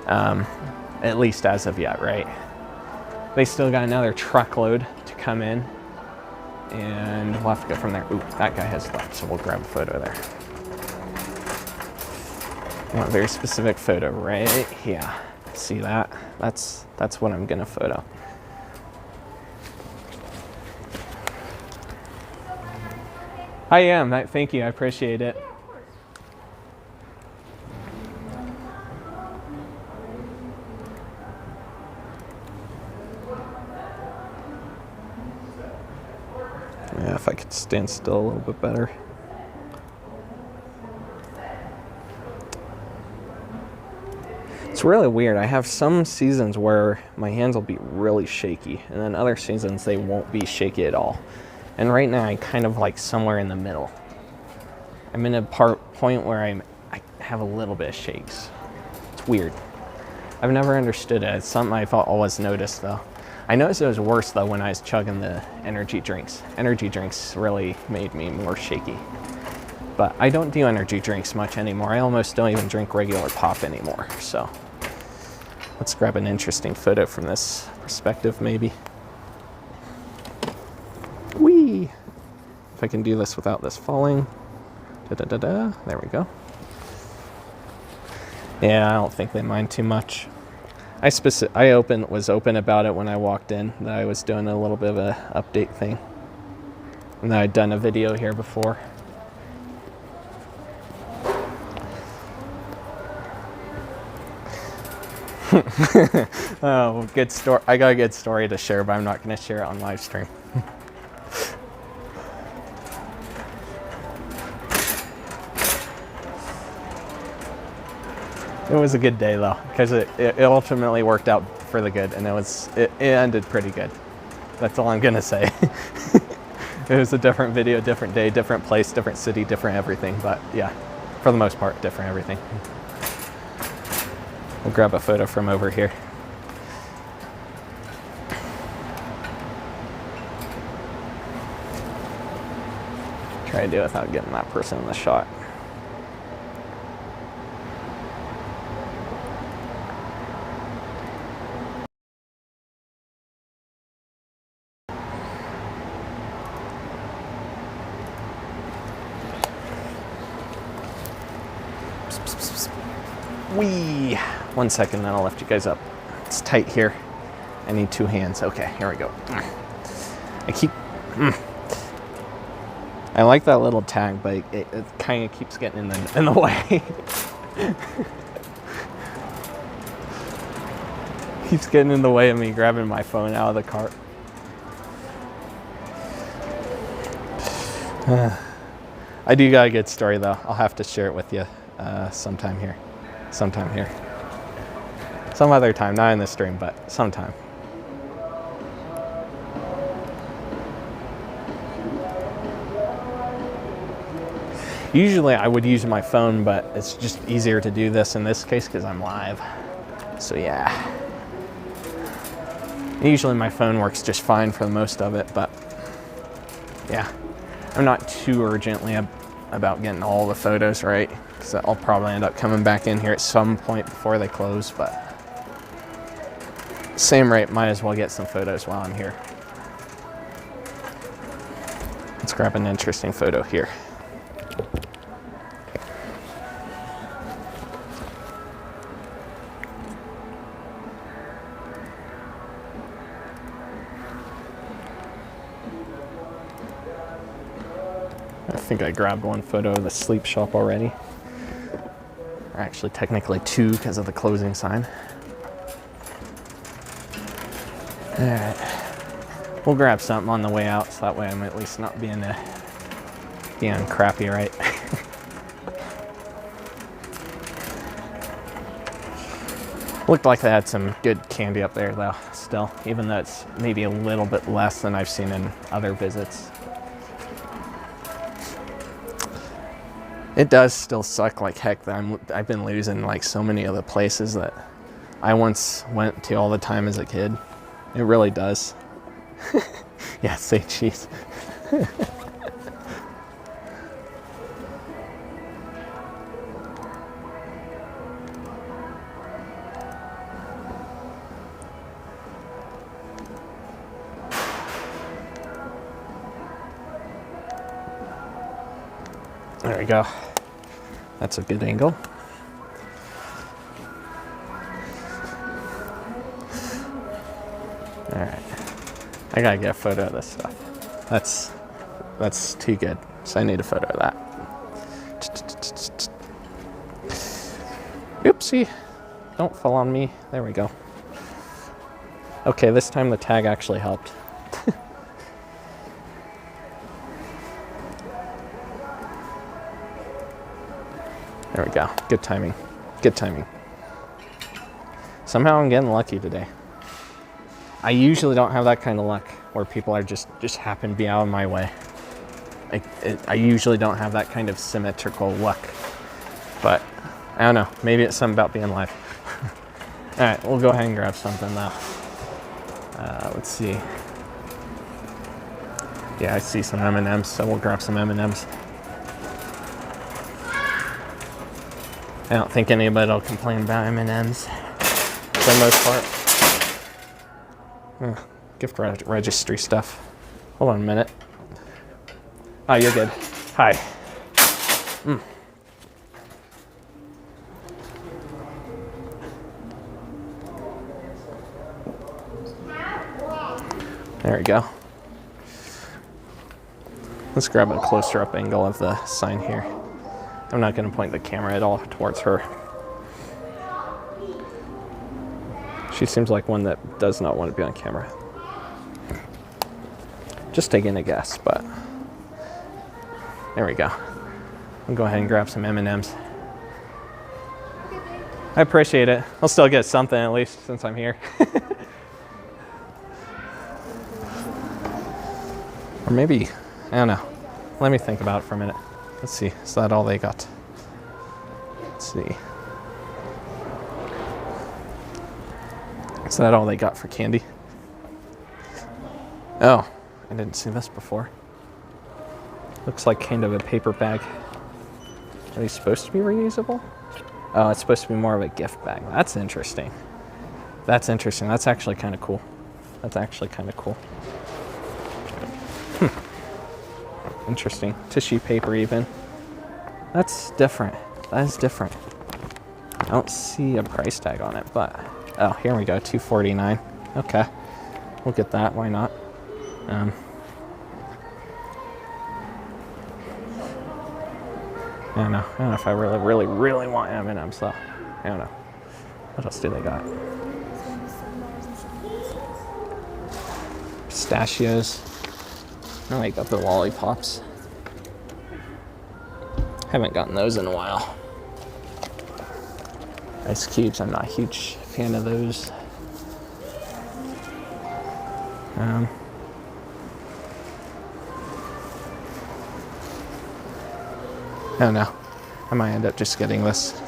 At least as of yet, right? They still got another truckload to come in, and we'll have to go from there. Ooh, that guy has left, so we'll grab a photo there. I want a very specific photo right here. See that? That's what I'm gonna photo. I am. Thank you. I appreciate it. Yeah, if I could stand still a little bit better. It's really weird. I have some seasons where my hands will be really shaky, and then other seasons they won't be shaky at all. And right now I'm kind of like somewhere in the middle. I'm in a point where I have a little bit of shakes. It's weird. I've never understood it. It's something I've always noticed though. I noticed it was worse though when I was chugging the energy drinks. Energy drinks really made me more shaky. But I don't do energy drinks much anymore. I almost don't even drink regular pop anymore. So let's grab an interesting photo from this perspective maybe. Whee! If I can do this without this falling. Da-da-da-da. There we go. Yeah, I don't think they mind too much. I was open about it when I walked in, that I was doing a little bit of a update thing. And that I'd done a video here before. Oh, good story. I got a good story to share, but I'm not going to share it on live stream. It was a good day though, because it ultimately worked out for the good, and it ended pretty good. That's all I'm gonna say. It was a different video, different day, different place, different city, different everything, but yeah, for the most part, different everything. We'll grab a photo from over here. Try to do it without getting that person in the shot. Whee! 1 second, then I'll lift you guys up. It's tight here. I need two hands. Okay, here we go. I like that little tag, but it kind of keeps getting in the way. Keeps getting in the way of me grabbing my phone out of the cart. I do got a good story though. I'll have to share it with you sometime here. Some other time, not in this stream, but sometime. Usually I would use my phone, but it's just easier to do this in this case because I'm live. So yeah. Usually my phone works just fine for the most of it, but yeah. I'm not too urgently about getting all the photos right, because I'll probably end up coming back in here at some point before they close, but same rate, might as well get some photos while I'm here. Let's grab an interesting photo here. think I grabbed one photo of the sleep shop already. Or actually, technically 2 because of the closing sign. All right. We'll grab something on the way out, so that way I'm at least not being crappy, right? Looked like they had some good candy up there, though, still, even though it's maybe a little bit less than I've seen in other visits. It does still suck like heck that I've been losing like so many of the places that I once went to all the time as a kid. It really does. Yeah, say cheese. There we go. That's a good angle. All right. I gotta get a photo of this stuff. That's too good. So I need a photo of that. Oopsie. Don't fall on me. There we go. Okay, this time the tag actually helped. There we go. Good timing. Good timing. Somehow I'm getting lucky today. I usually don't have that kind of luck where people are just happen to be out of my way. I usually don't have that kind of symmetrical luck. But I don't know. Maybe it's something about being live. All right, we'll go ahead and grab something though. Let's see. Yeah, I see some M&Ms, so we'll grab some M&Ms. I don't think anybody will complain about M&Ms for the most part. Gift registry stuff. Hold on a minute. Oh, you're good. Hi. There we go. Let's grab a closer up angle of the sign here. I'm not going to point the camera at all towards her. She seems like one that does not want to be on camera. Just taking a guess, but there we go. I'll go ahead and grab some M&Ms. I appreciate it. I'll still get something at least since I'm here. Or maybe, I don't know. Let me think about it for a minute. Let's see, is that all they got? Let's see. Is that all they got for candy? Oh, I didn't see this before. Looks like kind of a paper bag. Are these supposed to be reusable? Oh, it's supposed to be more of a gift bag. That's interesting. That's interesting. That's actually kind of cool. That's actually kind of cool. Interesting. Tissue paper even. That's different. That is different. I don't see a price tag on it, but oh, here we go, $2.49. Okay, we'll get that. Why not? I don't know. I don't know if I really want M&Ms though. I don't know. What else do they got? Pistachios. Oh, they got the lollipops. Haven't gotten those in a while. Ice cubes, I'm not a huge fan of those. I don't know. I might end up just getting this.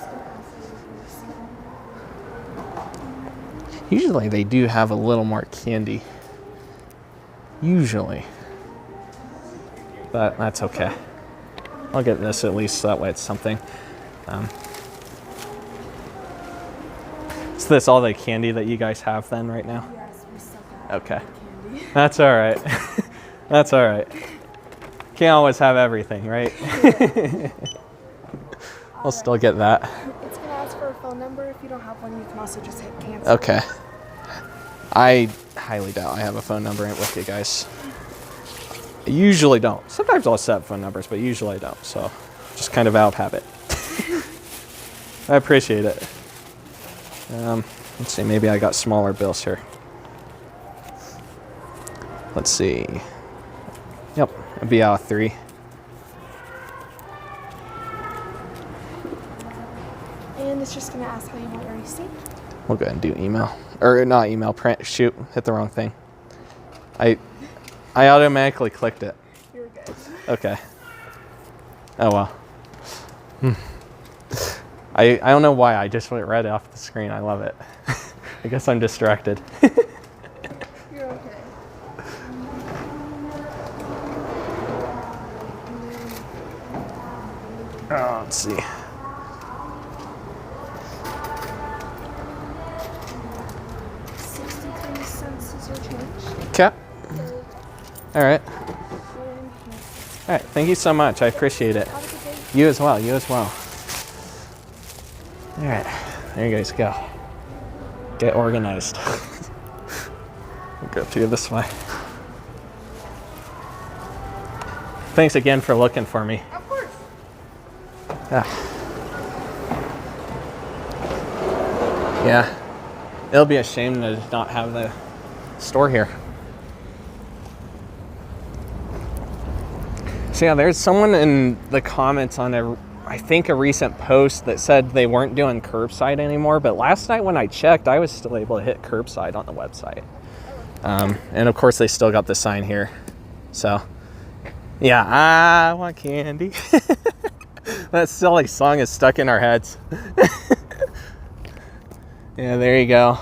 Usually they do have a little more candy. Usually. But that's okay. I'll get this at least so that way it's something. Is this all the candy that you guys have then right now? Yes, we still have Okay. candy. That's all right. That's all right. Can't always have everything, right? I'll still get that. It's going to ask for a phone number. If you don't have one, you can also just hit cancel. Okay. I highly doubt I have a phone number with you guys. I usually don't. Sometimes I'll set phone numbers, but usually I don't. So just kind of out of habit. I appreciate it. Let's see, maybe I got smaller bills here. Let's see. Yep, it'd be 3. And it's just gonna ask how you want your receipt. We'll go ahead and do email. Or not email, print, shoot, hit the wrong thing. I automatically clicked it. You're good. Okay. Oh well. I don't know why, I just went right off the screen. I love it. I guess I'm distracted. You're okay. Oh, let's see. $0.63 is your change. Okay. So, All right. go in here. All right. Thank you so much. I appreciate it. Have a good day. You as well. You as well. All right. There you guys go. Get organized. We'll go through this way. Thanks again for looking for me. Of course. Yeah. It'll be a shame to not have the store here. So yeah, there's someone in the comments on I think a recent post that said they weren't doing curbside anymore, but last night when I checked, I was still able to hit curbside on the website. And of course they still got the sign here. So yeah, I want candy. That silly song is stuck in our heads. Yeah, there you go.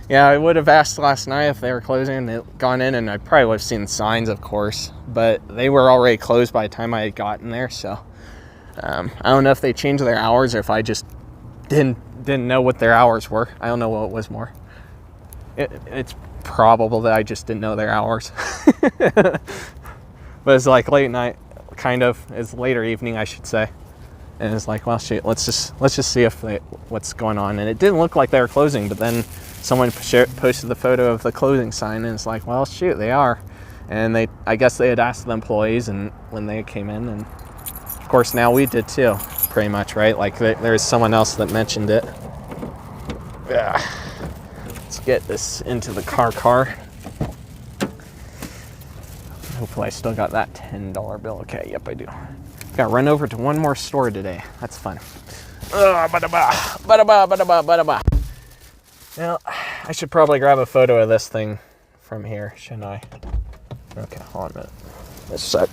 Yeah, I would have asked last night if they were closing and gone in, and I probably would have seen signs, of course, but they were already closed by the time I had gotten there. So I don't know if they changed their hours or if I just didn't know what their hours were. I don't know what was more. It's probable that I just didn't know their hours. But it's like late night, kind of. It's later evening, I should say. And it's like, well, shit, let's just see what's going on. And it didn't look like they were closing, but then someone posted the photo of the closing sign, and it's like, well, shoot, they are. And I guess they had asked the employees, and when they came in, and of course now we did too, pretty much, right? Like there's someone else that mentioned it. Yeah. Let's get this into the car. Hopefully I still got that $10 bill. Okay, yep, I do. Got to run over to one more store today. That's fun. Well, I should probably grab a photo of this thing from here, shouldn't I? Okay, hold on a minute. Just a sec.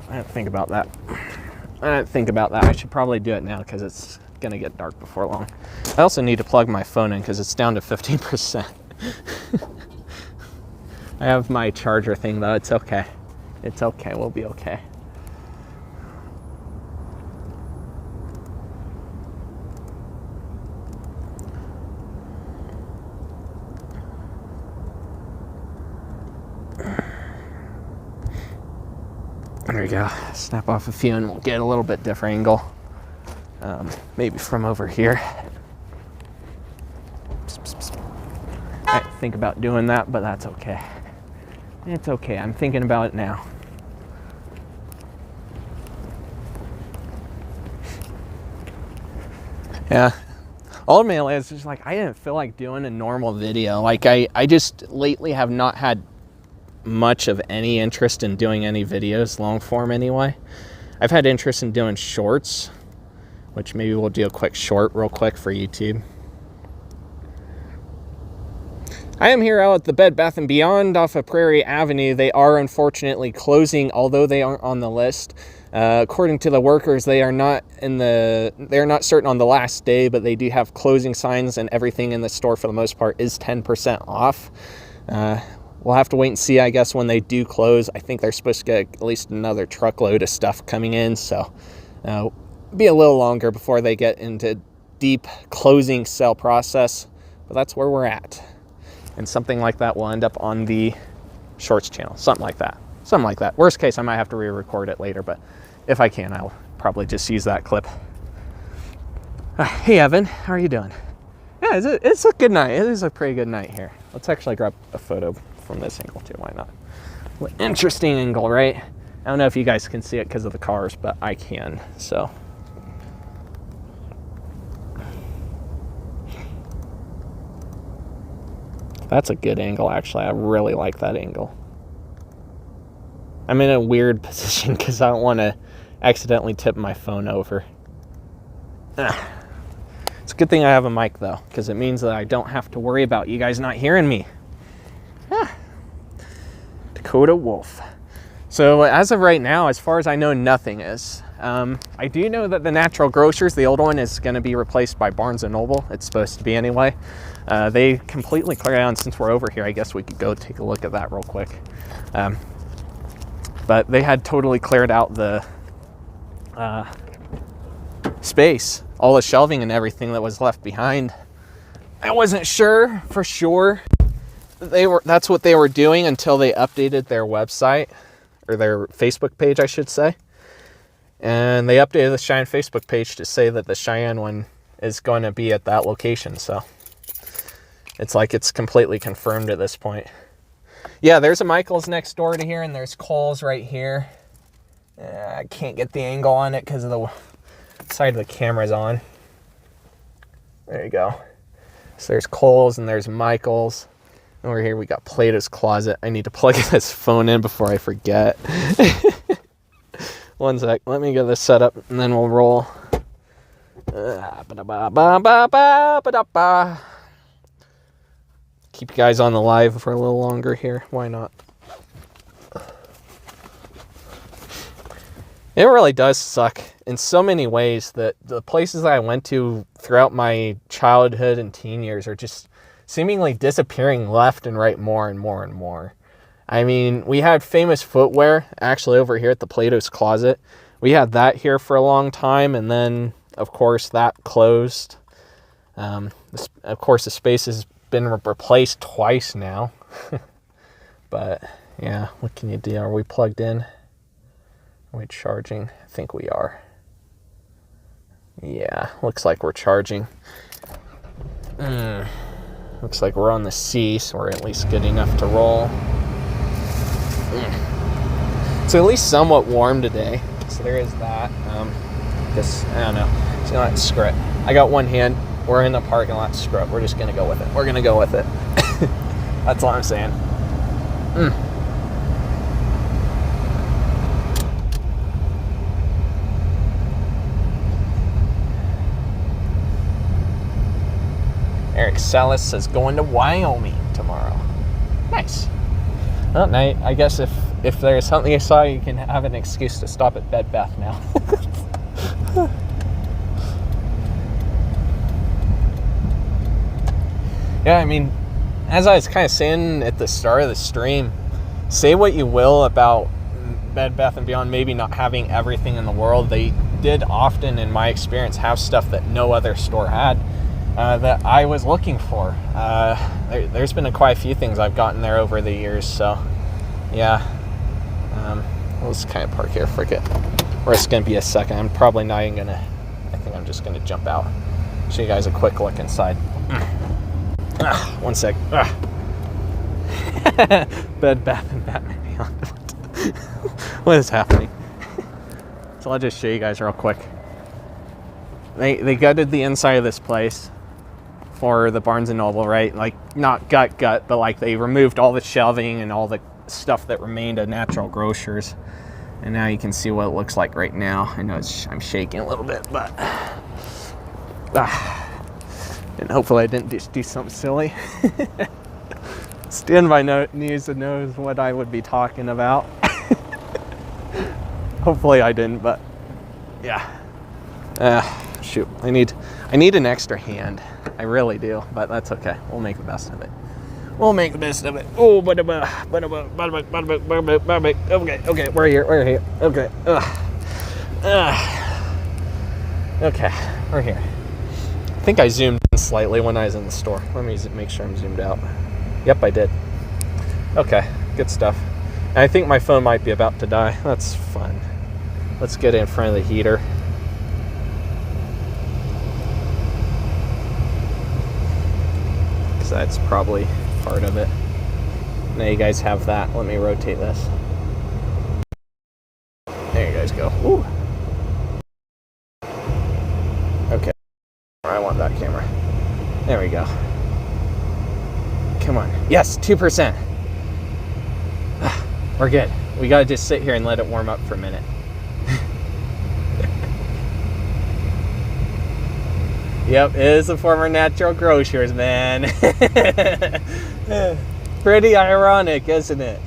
I didn't think about that. I should probably do it now because it's going to get dark before long. I also need to plug my phone in because it's down to 15%. I have my charger thing though. It's okay. It's okay. We'll be okay. There we go. Snap off a few and we'll get a little bit different angle. Maybe from over here. I didn't think about doing that, but that's okay. It's okay. I'm thinking about it now. Yeah. Ultimately, it's just like I didn't feel like doing a normal video. Like I just lately have not had much of any interest in doing any videos, long form anyway. I've had interest in doing shorts, which maybe we'll do a quick short real quick for YouTube. I am here out at the Bed Bath & Beyond off of Prairie Avenue. They are unfortunately closing, although they aren't on the list. According to the workers, they are not certain on the last day, but they do have closing signs, and everything in the store for the most part is 10% off. We'll have to wait and see, I guess, when they do close. I think they're supposed to get at least another truckload of stuff coming in, so be a little longer before they get into deep closing sale process, but that's where we're at. And something like that will end up on the Shorts channel, something like that. Worst case, I might have to re-record it later, but if I can, I'll probably just use that clip. Hey, Evan, how are you doing? Yeah, it's a good night. It is a pretty good night here. Let's actually grab a photo from this angle too, why not? Interesting angle, right? I don't know if you guys can see it because of the cars, but I can, so. That's a good angle, actually. I really like that angle. I'm in a weird position because I don't want to accidentally tip my phone over. It's a good thing I have a mic, though, because it means that I don't have to worry about you guys not hearing me. Dakota Wolf. So as of right now, as far as I know, nothing is. I do know that the Natural Grocers, the old one, is going to be replaced by Barnes & Noble. It's supposed to be anyway. They completely cleared out, and since we're over here, I guess we could go take a look at that real quick. But they had totally cleared out the space, all the shelving and everything that was left behind. I wasn't sure for sure that's what they were doing until they updated their website, or their Facebook page, I should say. And they updated the Cheyenne Facebook page to say that the Cheyenne one is going to be at that location. So it's like it's completely confirmed at this point. Yeah, there's a Michael's next door to here, and there's Kohl's right here. I can't get the angle on it because of the side of the camera's on. There you go. So there's Kohl's and there's Michael's. Over here we got Plato's Closet. I need to plug this phone in before I forget. One sec. Let me get this set up and then we'll roll. Keep you guys on the live for a little longer here. Why not? It really does suck in so many ways that the places that I went to throughout my childhood and teen years are just seemingly disappearing left and right more and more and more. I mean, we had Famous Footwear actually over here at the Plato's Closet. We had that here for a long time, and then, of course, that closed. Of course, the space has been replaced twice now. But, yeah, what can you do? Are we plugged in? Are we charging? I think we are. Yeah, looks like we're charging. Looks like we're on the C, so we're at least good enough to roll. It's at least somewhat warm today, so there is that. Just, I don't know. So, you know what? Screw it. I got one hand. We're in the parking lot. Screw it. We're just going to go with it. We're going to go with it. That's all I'm saying. Eric Salas says going to Wyoming tomorrow. Nice. Well, now I guess if there's something you saw, you can have an excuse to stop at Bed Bath now. Yeah, I mean, as I was kind of saying at the start of the stream, say what you will about Bed Bath & Beyond maybe not having everything in the world. They did often, in my experience, have stuff that no other store had. That I was looking for. There's been quite a few things I've gotten there over the years, so yeah. We'll just kind of park here, forget. Or it's going to be a second. I'm probably not even going to, I think I'm just going to jump out. Show you guys a quick look inside. One sec. Bed Bath & Batman Beyond. What is happening? So I'll just show you guys real quick. They gutted the inside of this place for the Barnes & Noble, right? Like, not gut, but like they removed all the shelving and all the stuff that remained of Natural Grocers. And now you can see what it looks like right now. I know I'm shaking a little bit, but... and hopefully I didn't just do something silly. Stand by news and knows what I would be talking about. Hopefully I didn't, but... yeah. Shoot, I need an extra hand. I really do, but that's okay. We'll make the best of it. We'll make the best of it. Oh, okay, we're here. Okay, okay, we're here. I think I zoomed in slightly when I was in the store. Let me make sure I'm zoomed out. Yep, I did. Okay, good stuff. And I think my phone might be about to die. That's fun. Let's get in front of the heater. That's probably part of it. Now you guys have that. Let me rotate this. There you guys go. Ooh. Okay. I want that camera. There we go. Come on. Yes, 2%. We're good. We gotta just sit here and let it warm up for a minute. Yep, it is a former Natural Grocers, man. Pretty ironic, isn't it?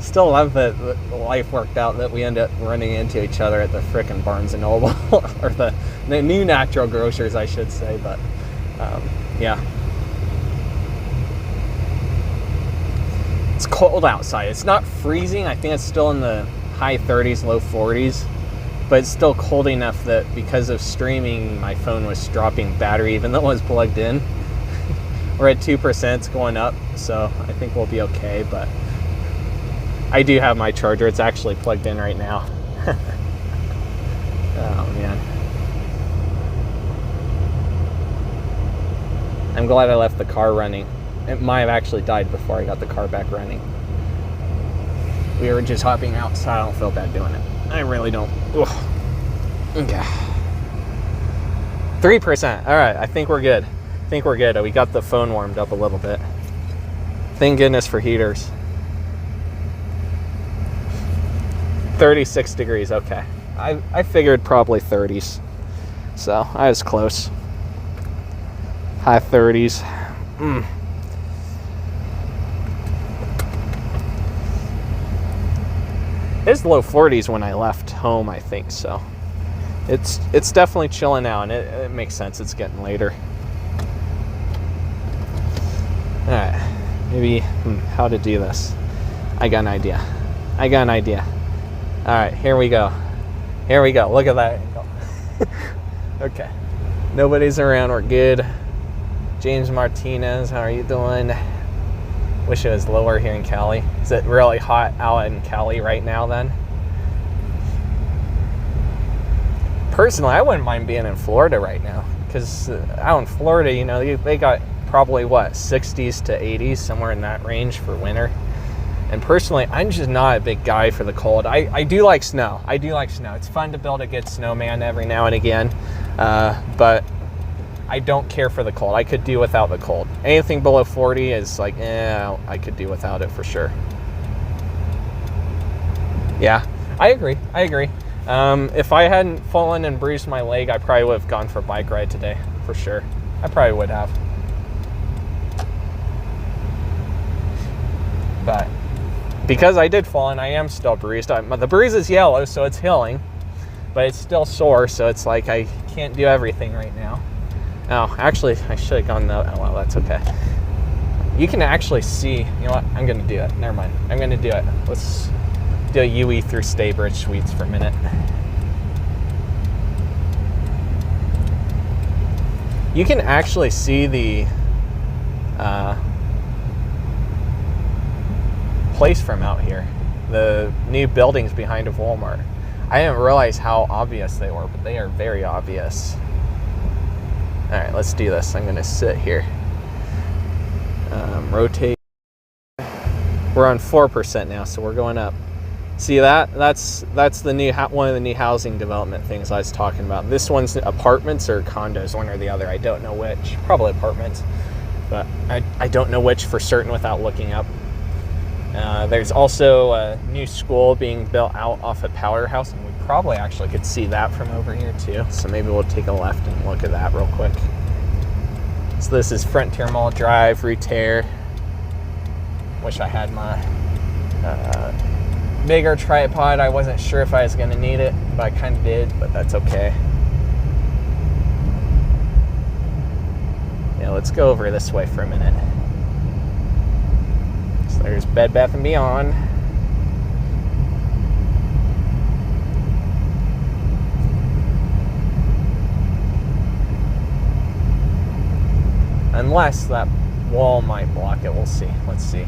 Still love that life worked out that we end up running into each other at the frickin' Barnes & Noble, or the new Natural Grocers, I should say, but yeah. It's cold outside. It's not freezing. I think it's still in the high 30s, low 40s. But it's still cold enough that because of streaming, my phone was dropping battery even though it was plugged in. We're at 2%, it's going up, so I think we'll be okay, but I do have my charger. It's actually plugged in right now. Oh, man. I'm glad I left the car running. It might have actually died before I got the car back running. We were just hopping out, so I don't feel bad doing it. I really don't. Ugh. Okay. 3%. All right, I think we're good. We got the phone warmed up a little bit. Thank goodness for heaters. 36 degrees, okay. I figured probably 30s. So I was close. High 30s. It's low 40s when I left home, I think, so it's definitely chilling now, and it makes sense. It's getting later. All right, maybe how to do this. I got an idea. All right, here we go. Look at that angle. Okay, nobody's around. We're good. James Martinez, how are you doing? Wish it was lower here in Cali. Is it really hot out in Cali right now then? Personally, I wouldn't mind being in Florida right now, because out in Florida, you know, they got probably what, 60s to 80s, somewhere in that range for winter. And personally, I'm just not a big guy for the cold. I do like snow. It's fun to build a good snowman every now and again, but I don't care for the cold. I could do without the cold. Anything below 40 is like, I could do without it for sure. Yeah, I agree. If I hadn't fallen and bruised my leg, I probably would have gone for a bike ride today, for sure. I probably would have. But because I did fall and I am still bruised, the bruise is yellow, so it's healing, but it's still sore, so it's like I can't do everything right now. Oh, actually, I should have gone that. Oh, well, that's okay. You can actually see, you know what? I'm going to do it. Never mind. I'm going to do it. Let's do a UE through Staybridge Suites for a minute. You can actually see the place from out here. The new buildings behind of Walmart. I didn't realize how obvious they were, but they are very obvious. All right, let's do this. I'm gonna sit here. Rotate. We're on 4% now, so we're going up. See that? That's the new one of the new housing development things I was talking about. This one's apartments or condos, one or the other. I don't know which. Probably apartments, but I don't know which for certain without looking up. There's also a new school being built out off of Powerhouse, and we probably actually could see that from over here too. So maybe we'll take a left and look at that real quick. So this is Frontier Mall Drive, Routier. Wish I had my bigger tripod. I wasn't sure if I was going to need it, but I kind of did, but that's okay. Yeah, let's go over this way for a minute. So there's Bed Bath & Beyond. Unless that wall might block it. We'll see. Let's see.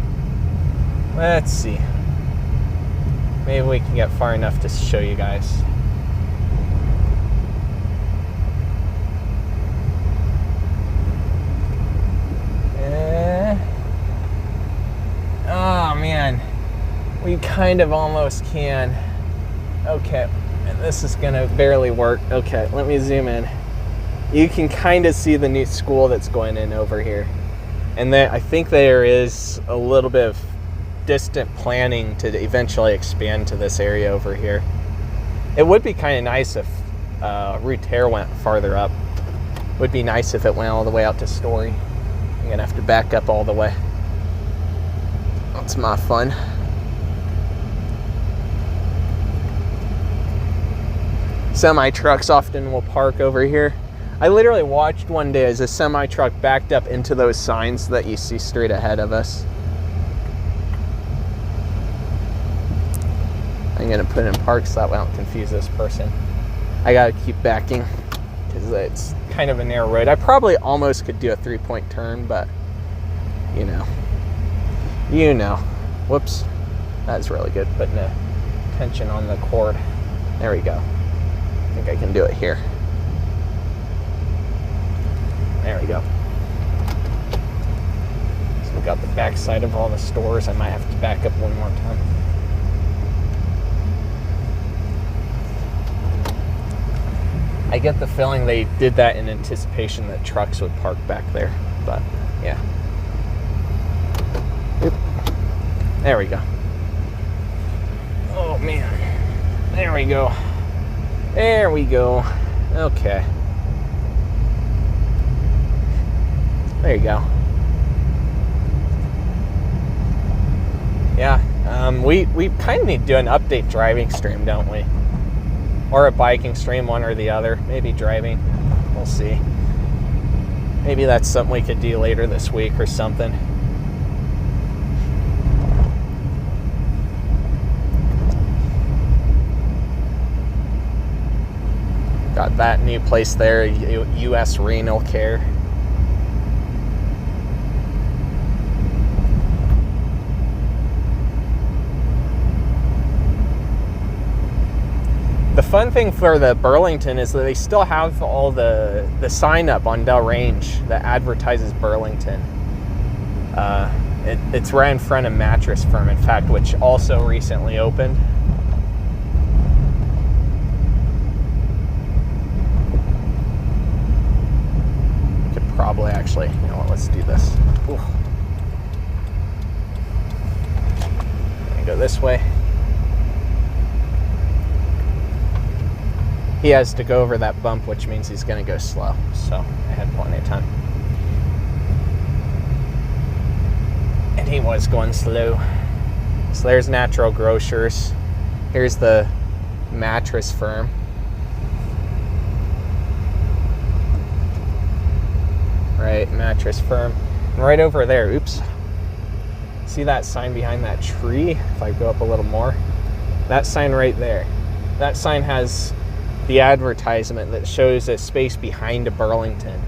Maybe we can get far enough to show you guys. kind of almost can. Okay, and this is gonna barely work. Okay, let me zoom in. You can kind of see the new school that's going in over here. And then I think there is a little bit of distant planning to eventually expand to this area over here. It would be kind of nice if Route Terre went farther up. Would be nice if it went all the way out to Story. I'm gonna have to back up all the way. That's my fun. Semi trucks often will park over here. I literally watched one day as a semi truck backed up into those signs that you see straight ahead of us. I'm gonna put in park so that way I don't confuse this person. I gotta keep backing because it's kind of a narrow road. I probably almost could do a 3-point turn, but you know. Whoops, that's really good. Putting a tension on the cord. There we go. I think I can do it here. There we go. So we got the back side of all the stores. I might have to back up one more time. I get the feeling they did that in anticipation that trucks would park back there, but yeah. Oop. There we go. Oh man. There we go. There we go. Okay. There you go. Yeah, we kind of need to do an update driving stream, don't we? Or a biking stream, one or the other. Maybe driving. We'll see. Maybe that's something we could do later this week or something. Got that new place there, U.S. Renal Care. The fun thing for the Burlington is that they still have all the sign up on Del Range that advertises Burlington. It's right in front of Mattress Firm, in fact, which also recently opened. Could probably actually, you know what, let's do this. Ooh. Go this way. He has to go over that bump, which means he's going to go slow. So I had plenty of time. And he was going slow. So there's Natural Grocers. Here's the Mattress Firm. Right, Mattress Firm. And right over there, oops. See that sign behind that tree? If I go up a little more. That sign right there. That sign has the advertisement that shows a space behind a Burlington.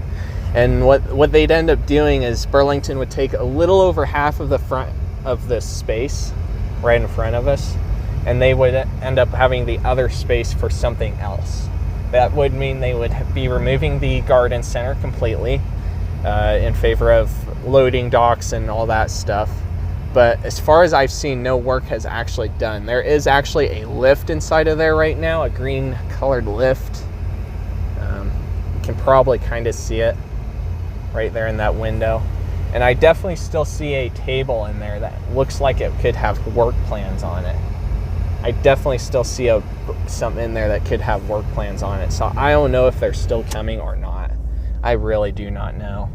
And what they'd end up doing is Burlington would take a little over half of the front of this space right in front of us, and they would end up having the other space for something else. That would mean they would be removing the garden center completely in favor of loading docks and all that stuff. But as far as I've seen, no work has actually done. There is actually a lift inside of there right now, a green colored lift. You can probably kind of see it right there in that window. And I definitely still see a table in there that looks like it could have work plans on it. I definitely still see something in there that could have work plans on it. So I don't know if they're still coming or not. I really do not know.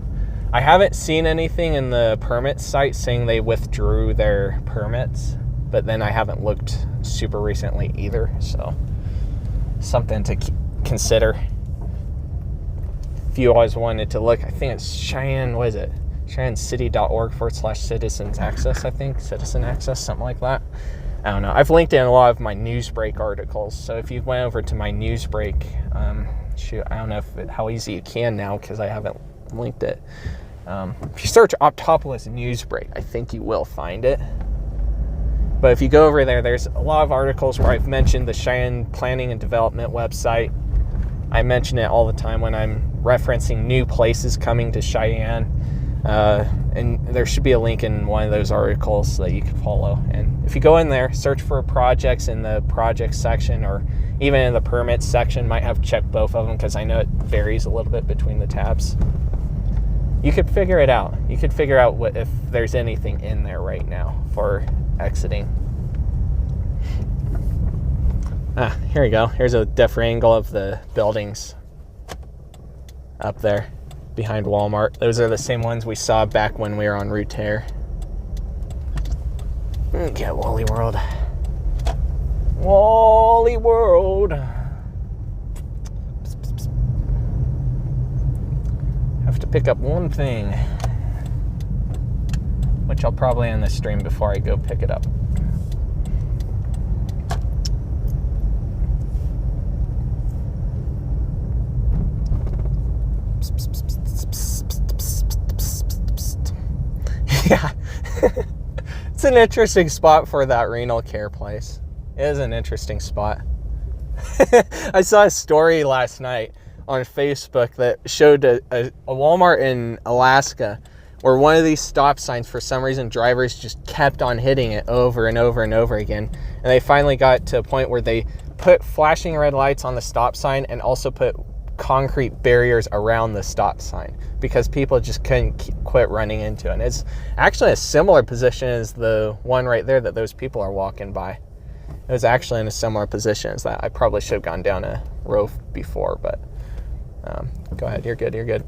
I haven't seen anything in the permit site saying they withdrew their permits, but then I haven't looked super recently either, so something to consider. If you always wanted to look, I think it's Cheyenne, what is it? CheyenneCity.org/citizens access, I think. Citizen access, something like that. I don't know. I've linked in a lot of my Newsbreak articles, so if you went over to my Newsbreak, shoot, I don't know how easy you can now because I haven't linked it. If you search Optopolis Newsbreak, I think you will find it. But if you go over there, there's a lot of articles where I've mentioned the Cheyenne Planning and Development website. I mention it all the time when I'm referencing new places coming to Cheyenne. And there should be a link in one of those articles that you can follow. And if you go in there, search for projects in the projects section, or even in the permits section, might have checked both of them, because I know it varies a little bit between the tabs. You could figure it out. You could figure out what, if there's anything in there right now for exiting. Here we go. Here's a different angle of the buildings up there behind Walmart. Those are the same ones we saw back when we were on Route Tear. Get Wally World. Wally World. Have to pick up one thing, which I'll probably end the stream before I go pick it up. Yeah. It's an interesting spot for that renal care place. It is an interesting spot. I saw a story last night on Facebook that showed a Walmart in Alaska where one of these stop signs, for some reason, drivers just kept on hitting it over and over and over again. And they finally got to a point where they put flashing red lights on the stop sign and also put concrete barriers around the stop sign, because people just couldn't quit running into it. And it's actually a similar position as the one right there that those people are walking by. It was actually in a similar position as that. I probably should have gone down a row before, but go ahead. You're good. You're good.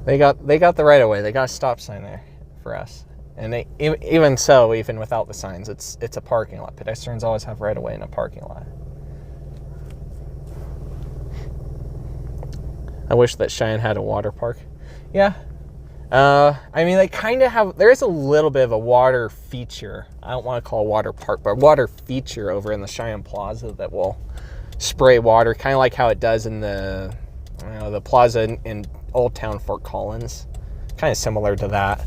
They got the right of way. They got a stop sign there for us. And they, even so, even without the signs, it's a parking lot. Pedestrians always have right of way in a parking lot. I wish that Cheyenne had a water park. Yeah. I mean, they kind of have, there is a little bit of a water feature. I don't want to call it a water park, but a water feature over in the Cheyenne Plaza that will spray water, kind of like how it does in the, the plaza in Old Town Fort Collins. Kind of similar to that.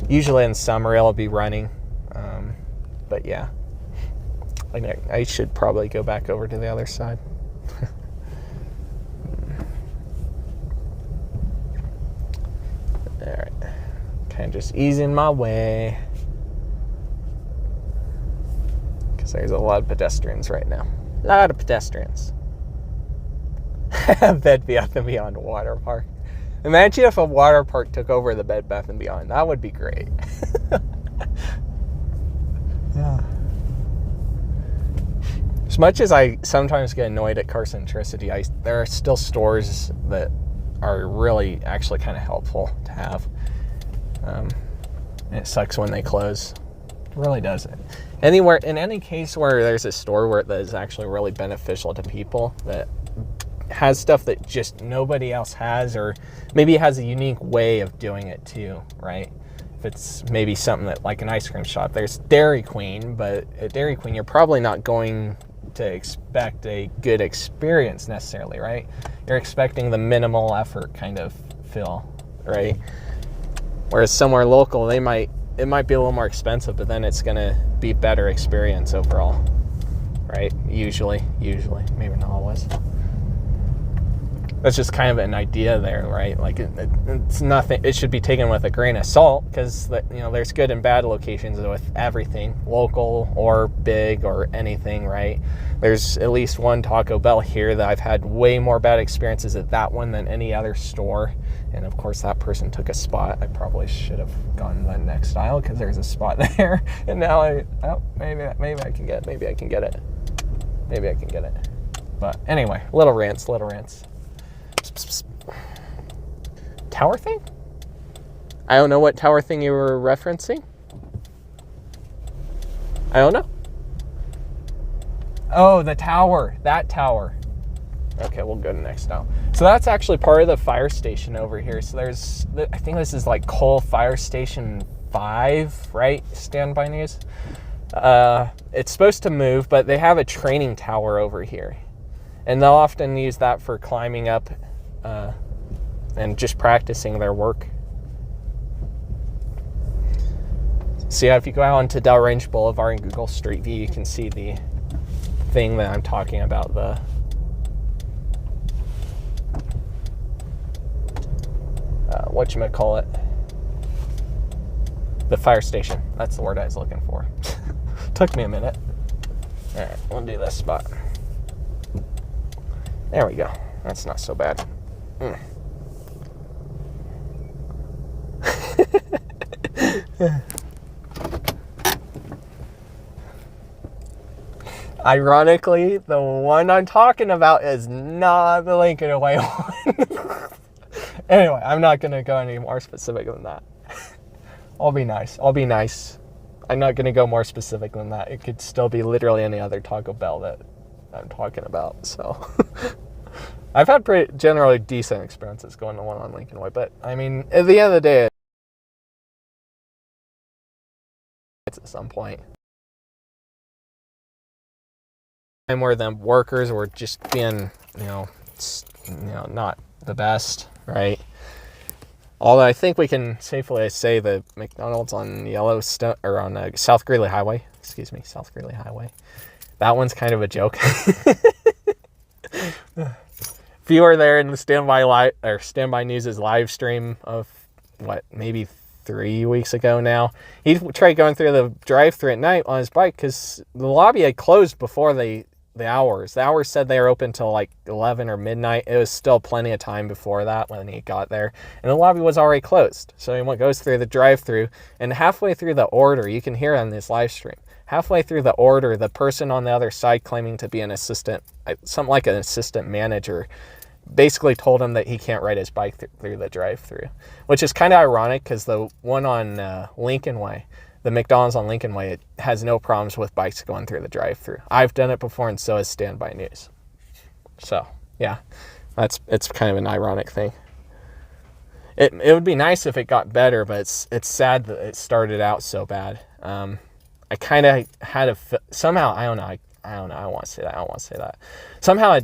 Usually in summer it'll be running. But yeah. I should probably go back over to the other side. Alright, kind of just easing my way, because there's a lot of pedestrians right now. A lot of pedestrians. Bed Bath & Beyond water park. Imagine if a water park took over the Bed Bath & Beyond. That would be great. Yeah. As much as I sometimes get annoyed at car centricity, there are still stores that are really actually kind of helpful to have. And it sucks when they close. It really does. Anywhere, in any case where there's a store where that is actually really beneficial to people, that has stuff that just nobody else has, or maybe has a unique way of doing it too, right? If it's maybe something that, like an ice cream shop, there's Dairy Queen, but at Dairy Queen you're probably not going to expect a good experience necessarily, right? You're expecting the minimal effort kind of feel, right? Whereas somewhere local, it might be a little more expensive, but then it's gonna be better experience overall, right? Usually, maybe not always. That's just kind of an idea there, right? Like it's nothing. It should be taken with a grain of salt, because there's good and bad locations with everything, local or big or anything, right? There's at least one Taco Bell here that I've had way more bad experiences at that one than any other store, and of course that person took a spot. I probably should have gone to the next aisle because there's a spot there, and now maybe I can get it. But anyway, little rants. Tower thing? I don't know what tower thing you were referencing. I don't know. Oh, the tower. That tower. Okay, we'll go to the next now. So that's actually part of the fire station over here. So I think this is like Coal Fire Station 5, right? Standby news. It's supposed to move, but they have a training tower over here. And they'll often use that for climbing up and just practicing their work. So yeah, if you go out onto Del Range Boulevard and Google Street View, you can see the thing that I'm talking about. whatchamacallit, the fire station. That's the word I was looking for. Took me a minute. All right, we'll do this spot. There we go. That's not so bad. Ironically, the one I'm talking about is not the Lincoln Away one. Anyway, I'm not going to go any more specific than that. I'll be nice. I'm not going to go more specific than that. It could still be literally any other Taco Bell that I'm talking about. So I've had pretty generally decent experiences going to one on Lincoln Way. But, I mean, at the end of the day, it's at some point. And where the workers were just being, not the best, right? Although I think we can safely say the McDonald's on South Greeley Highway, that one's kind of a joke. If you were there in the Standby News' live stream of maybe 3 weeks ago now, he tried going through the drive-thru at night on his bike because the lobby had closed before the hours. The hours said they were open till like 11 or midnight. It was still plenty of time before that when he got there, and the lobby was already closed. So he goes through the drive-thru, and halfway through the order, you can hear on this live stream, halfway through the order, the person on the other side claiming to be an assistant, something like an assistant manager, basically told him that he can't ride his bike through the drive-thru, which is kind of ironic because the one on Lincoln Way, the McDonald's on Lincoln Way, it has no problems with bikes going through the drive-thru. I've done it before, and so has Standby News. So, yeah, it's kind of an ironic thing. It would be nice if it got better, but it's sad that it started out so bad. I kind of had somehow, I don't know, I don't want to say that. Somehow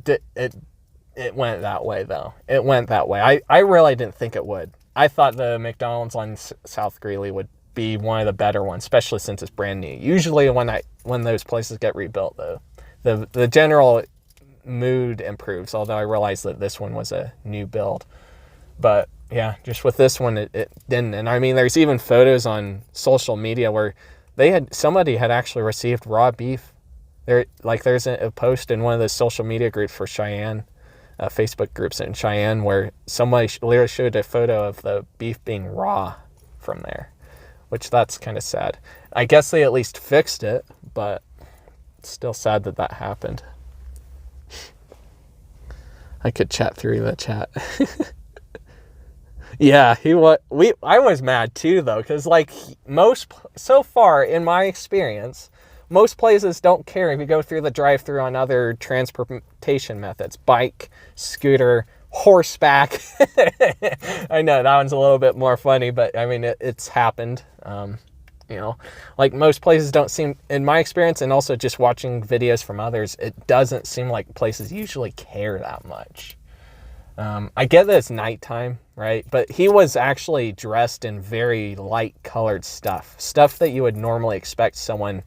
it went that way, though. It went that way. I really didn't think it would. I thought the McDonald's on South Greeley would be one of the better ones, especially since it's brand new. Usually when those places get rebuilt, though, the general mood improves, although I realized that this one was a new build. But yeah, just with this one, it didn't. And I mean, there's even photos on social media where somebody had actually received raw beef. There's a post in one of the social media groups for Cheyenne, Facebook groups in Cheyenne, where somebody literally showed a photo of the beef being raw from there, which that's kind of sad. I guess they at least fixed it, but it's still sad that happened. I could chat through the chat. Yeah, I was mad too, though, because so far in my experience, most places don't care if you go through the drive-thru on other transportation methods, bike, scooter, horseback. I know that one's a little bit more funny, but I mean, it's happened. Most places don't seem, in my experience, and also just watching videos from others, it doesn't seem like places usually care that much. I get that it's nighttime, right? But he was actually dressed in very light colored stuff that you would normally expect someone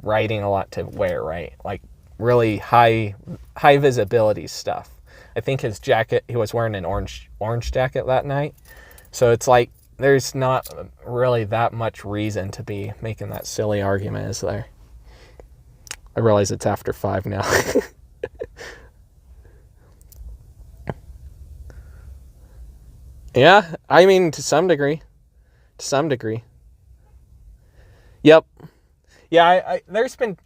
riding a lot to wear, right? Like really high visibility stuff. I think his jacket, he was wearing an orange jacket that night. So it's like there's not really that much reason to be making that silly argument, is there? I realize it's after 5 now. Yeah, I mean, to some degree. Yep. Yeah,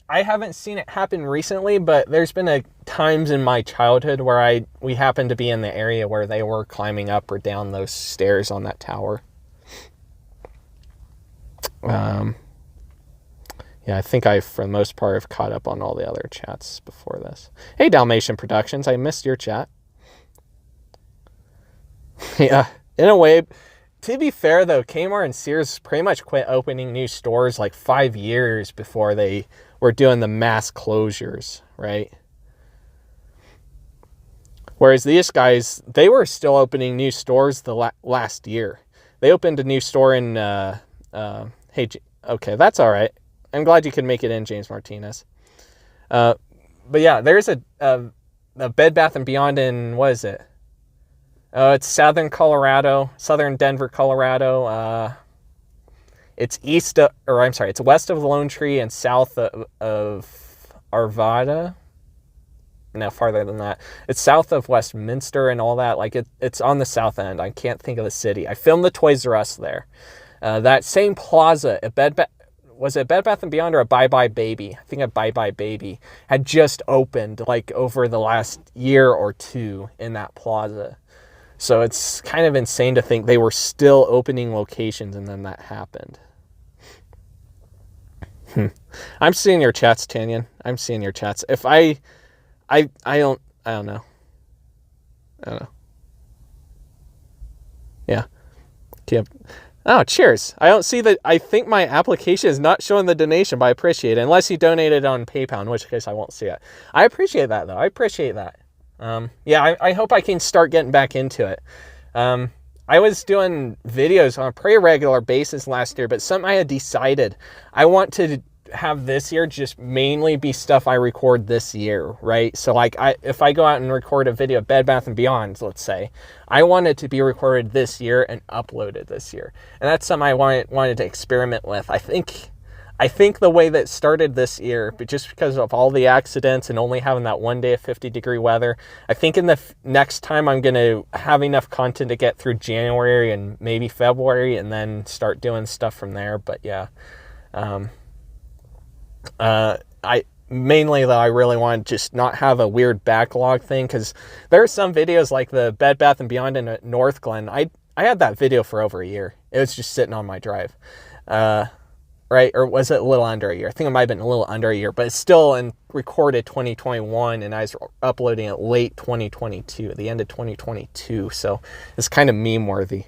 I haven't seen it happen recently, but there's been times in my childhood where we happened to be in the area where they were climbing up or down those stairs on that tower. Yeah, I think for the most part, I've caught up on all the other chats before this. Hey, Dalmatian Productions, I missed your chat. Yeah, in a way, to be fair though, Kmart and Sears pretty much quit opening new stores like 5 years before they were doing the mass closures, right? Whereas these guys, they were still opening new stores the last year. They opened a new store in, okay, that's all right. I'm glad you could make it in, James Martinez. But yeah, there's a Bed Bath & Beyond in, what is it? It's southern Colorado, southern Denver, Colorado. It's it's west of Lone Tree and south of Arvada. No, farther than that. It's south of Westminster and all that. Like, it's on the south end. I can't think of the city. I filmed the Toys R Us there. That same plaza, was it Bed Bath & Beyond or a Bye Bye Baby? I think a Bye Bye Baby had just opened, like, over the last year or two in that plaza. So it's kind of insane to think they were still opening locations and then that happened. I'm seeing your chats, Tanyan. I'm seeing your chats. If I don't know. Yeah. Yep. Oh, cheers. I don't see that. I think my application is not showing the donation, but I appreciate it. Unless you donated on PayPal, in which case I won't see it. I appreciate that, though. I appreciate that. Yeah, I hope I can start getting back into it. I was doing videos on a pretty regular basis last year, but something I had decided I want to have this year just mainly be stuff I record this year, right? So like if I go out and record a video of Bed Bath & Beyond, let's say, I want it to be recorded this year and uploaded this year. And that's something I wanted to experiment with. I think the way that started this year, but just because of all the accidents and only having that one day of 50-degree weather, I think in the next time I'm going to have enough content to get through January and maybe February and then start doing stuff from there. But yeah, I mainly though I really want to just not have a weird backlog thing, because there are some videos like the Bed Bath & Beyond in North Glen. I had that video for over a year. It was just sitting on my drive. Right? Or was it a little under a year? I think it might have been a little under a year, but it's still recorded 2021, and I was uploading it late 2022, at the end of 2022. So it's kind of meme worthy.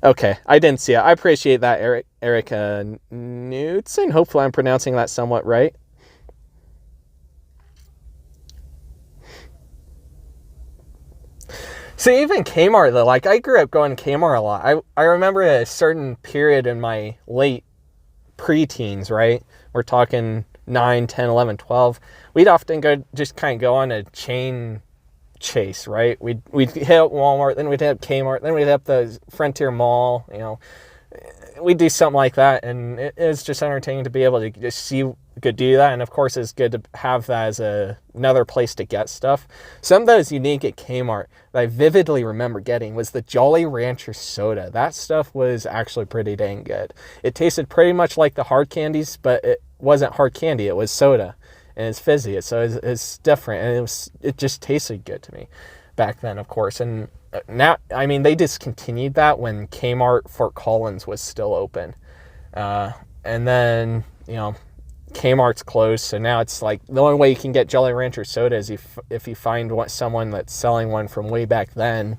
Okay, I didn't see it. I appreciate that, Erica Knudsen. Hopefully I'm pronouncing that somewhat right. See, even Kmart, though, like, I grew up going to Kmart a lot. I remember a certain period in my late preteens, right? We're talking 9, 10, 11, 12. We'd often just kind of go on a chain chase, right? We'd hit up Walmart, then we'd hit up Kmart, then we'd hit up the Frontier Mall, you know. We'd do something like that, and it was just entertaining to be able to just see could do that. And of course it's good to have that as another place to get stuff. Something that was unique at Kmart that I vividly remember getting was the Jolly Rancher soda. That stuff was actually pretty dang good. It tasted pretty much like the hard candies, but it wasn't hard candy, it was soda, and it's fizzy, so it's different, and it just tasted good to me back then, of course. And now, I mean, they discontinued that when Kmart Fort Collins was still open, and then, you know, Kmart's closed, so now it's like the only way you can get Jolly Rancher soda is if you find someone that's selling one from way back then.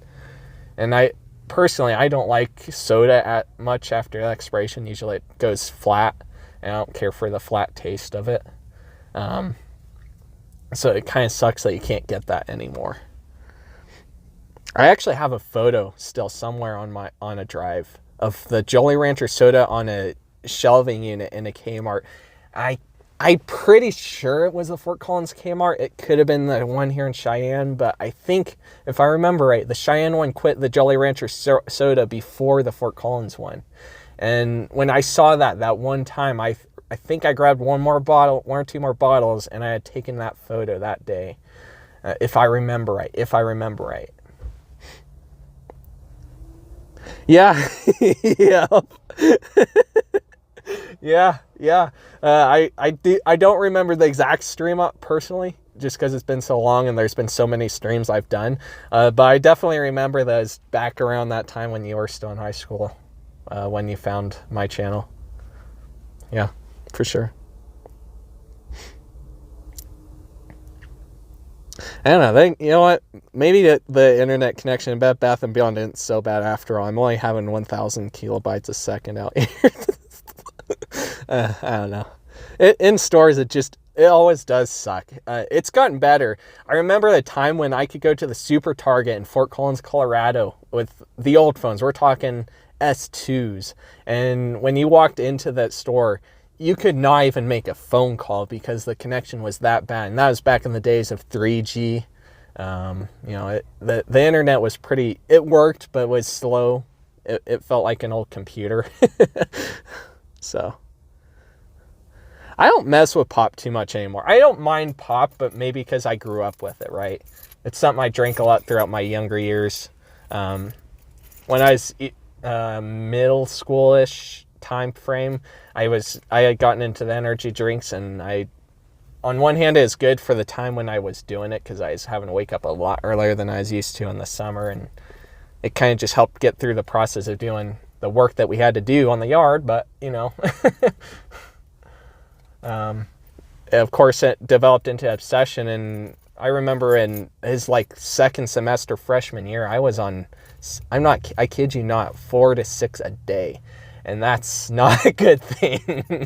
And I personally don't like soda much after expiration. Usually it goes flat, and I don't care for the flat taste of it. So it kind of sucks that you can't get that anymore. I actually have a photo still somewhere on a drive of the Jolly Rancher soda on a shelving unit in a Kmart. I'm pretty sure it was the Fort Collins Kmart. It could have been the one here in Cheyenne, but I think, if I remember right, the Cheyenne one quit the Jolly Rancher soda before the Fort Collins one. And when I saw that one time, I think I grabbed one or two more bottles, and I had taken that photo that day, if I remember right. Yeah, yeah. Yeah. I don't remember the exact stream up personally, just because it's been so long and there's been so many streams I've done. But I definitely remember those back around that time when you were still in high school, when you found my channel. Yeah, for sure. I don't know. You know what? Maybe the internet connection in Bed Bath & Beyond isn't so bad after all. I'm only having 1,000 kilobytes a second out here. I don't know. In stores, it always does suck. It's gotten better. I remember the time when I could go to the Super Target in Fort Collins, Colorado with the old phones. We're talking S2s. And when you walked into that store, you could not even make a phone call because the connection was that bad. And that was back in the days of 3G. You know, the internet was it worked, but it was slow. It felt like an old computer. So I don't mess with pop too much anymore. I don't mind pop, but maybe because I grew up with it, right? It's something I drank a lot throughout my younger years. When I was middle school-ish time frame, I had gotten into the energy drinks, and on one hand, it's good for the time when I was doing it, because I was having to wake up a lot earlier than I was used to in the summer, and it kind of just helped get through the process of doing the work that we had to do on the yard. But, you know, of course, it developed into obsession, and I remember in his like second semester freshman year, I was on, I kid you not, 4 to 6 a day, and that's not a good thing.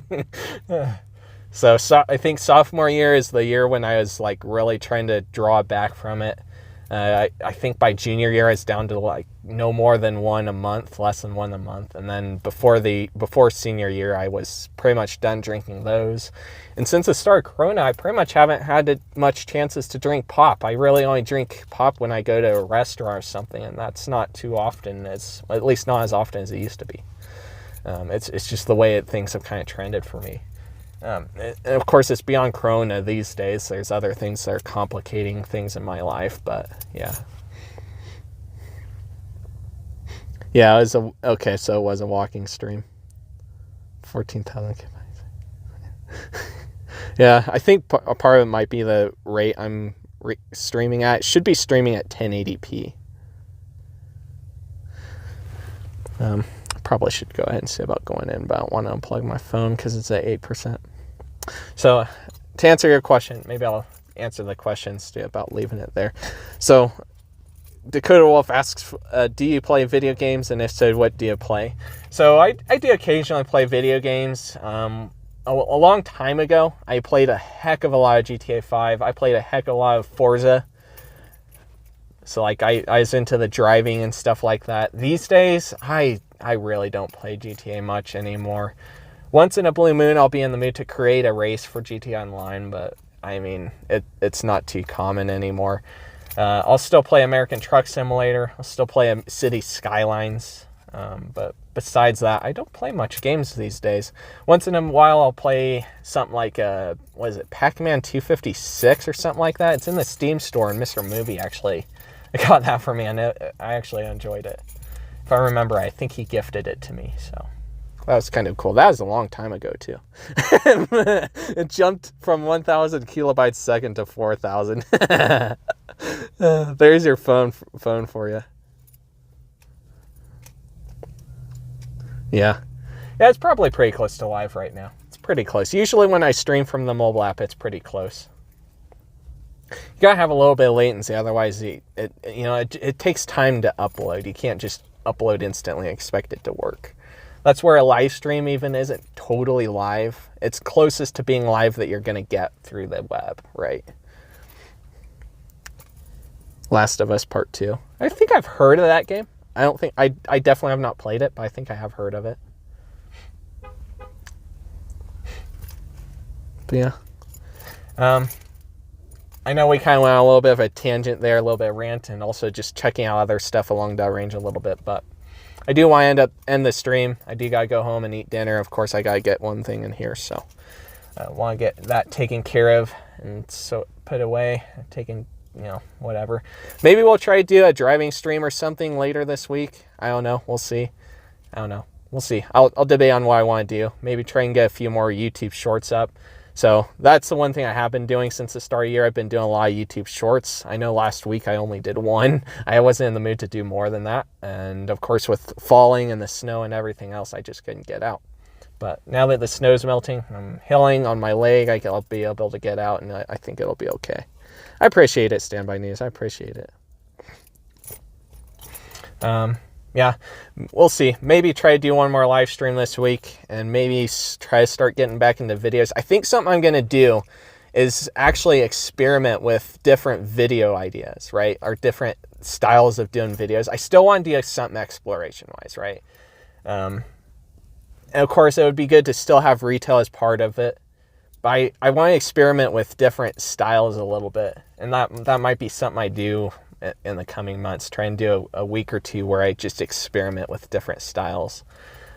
So I think sophomore year is the year when I was like really trying to draw back from it. I think by junior year I was down to like no more than one a month, less than one a month. And then before senior year, I was pretty much done drinking those. And since the start of Corona, I pretty much haven't had much chances to drink pop. I really only drink pop when I go to a restaurant or something, and that's not too often, at least not as often as it used to be. It's just the way things have kind of trended for me. And of course, it's beyond Corona these days. There's other things that are complicating things in my life, but yeah. Yeah, so it was a walking stream. 14,000 kilobytes. Yeah, I think a part of it might be the rate I'm streaming at. It should be streaming at 1080p. Probably should go ahead and see about going in, but I don't want to unplug my phone because it's at 8%. So to answer your question, maybe I'll answer the questions too about leaving it there. So Dakota Wolf asks, do you play video games? And if so, what do you play? So I do occasionally play video games. A long time ago, I played a heck of a lot of GTA 5. I played a heck of a lot of Forza. So like I was into the driving and stuff like that. These days, I really don't play GTA much anymore. Once in a blue moon, I'll be in the mood to create a race for GTA Online, but I mean, it's not too common anymore. I'll still play American Truck Simulator. I'll still play City Skylines. But besides that, I don't play much games these days. Once in a while, I'll play something like, what is it, Pac-Man 256 or something like that. It's in the Steam store, and Mr. Movie actually got that for me, and I actually enjoyed it. If I remember, I think he gifted it to me, so that was kind of cool. That was a long time ago, too. It jumped from 1,000 kilobytes a second to 4,000. There's your phone for you. Yeah, it's probably pretty close to live right now. It's pretty close. Usually when I stream from the mobile app, it's pretty close. You gotta have a little bit of latency, otherwise it takes time to upload. You can't just upload instantly and expect it to work. That's where a live stream even isn't totally live. It's closest to being live that you're gonna get through the web, right? Last of Us Part 2. I think I've heard of that game. I definitely have not played it, but I think I have heard of it. But yeah. I know we kind of went on a little bit of a tangent there, a little bit of rant, and also just checking out other stuff along that range a little bit, but I do want to end the stream. I do got to go home and eat dinner. Of course, I got to get one thing in here, so I want to get that taken care of and so put away, taken, whatever. Maybe we'll try to do a driving stream or something later this week. I don't know. We'll see. I don't know. We'll see. I'll debate on what I want to do. Maybe try and get a few more YouTube shorts up. So that's the one thing I have been doing since the start of the year. I've been doing a lot of YouTube shorts. I know last week I only did one. I wasn't in the mood to do more than that. And of course, with falling and the snow and everything else, I just couldn't get out. But now that the snow's melting, I'm healing on my leg. I'll be able to get out, and I think it'll be okay. I appreciate it, Standby News. I appreciate it. Yeah, we'll see. Maybe try to do one more live stream this week, and maybe try to start getting back into videos. I think something I'm going to do is actually experiment with different video ideas, right? Or different styles of doing videos. I still want to do something exploration-wise, right? And of course, it would be good to still have retail as part of it. But I want to experiment with different styles a little bit. And that might be something I do in the coming months. Try and do a week or two where I just experiment with different styles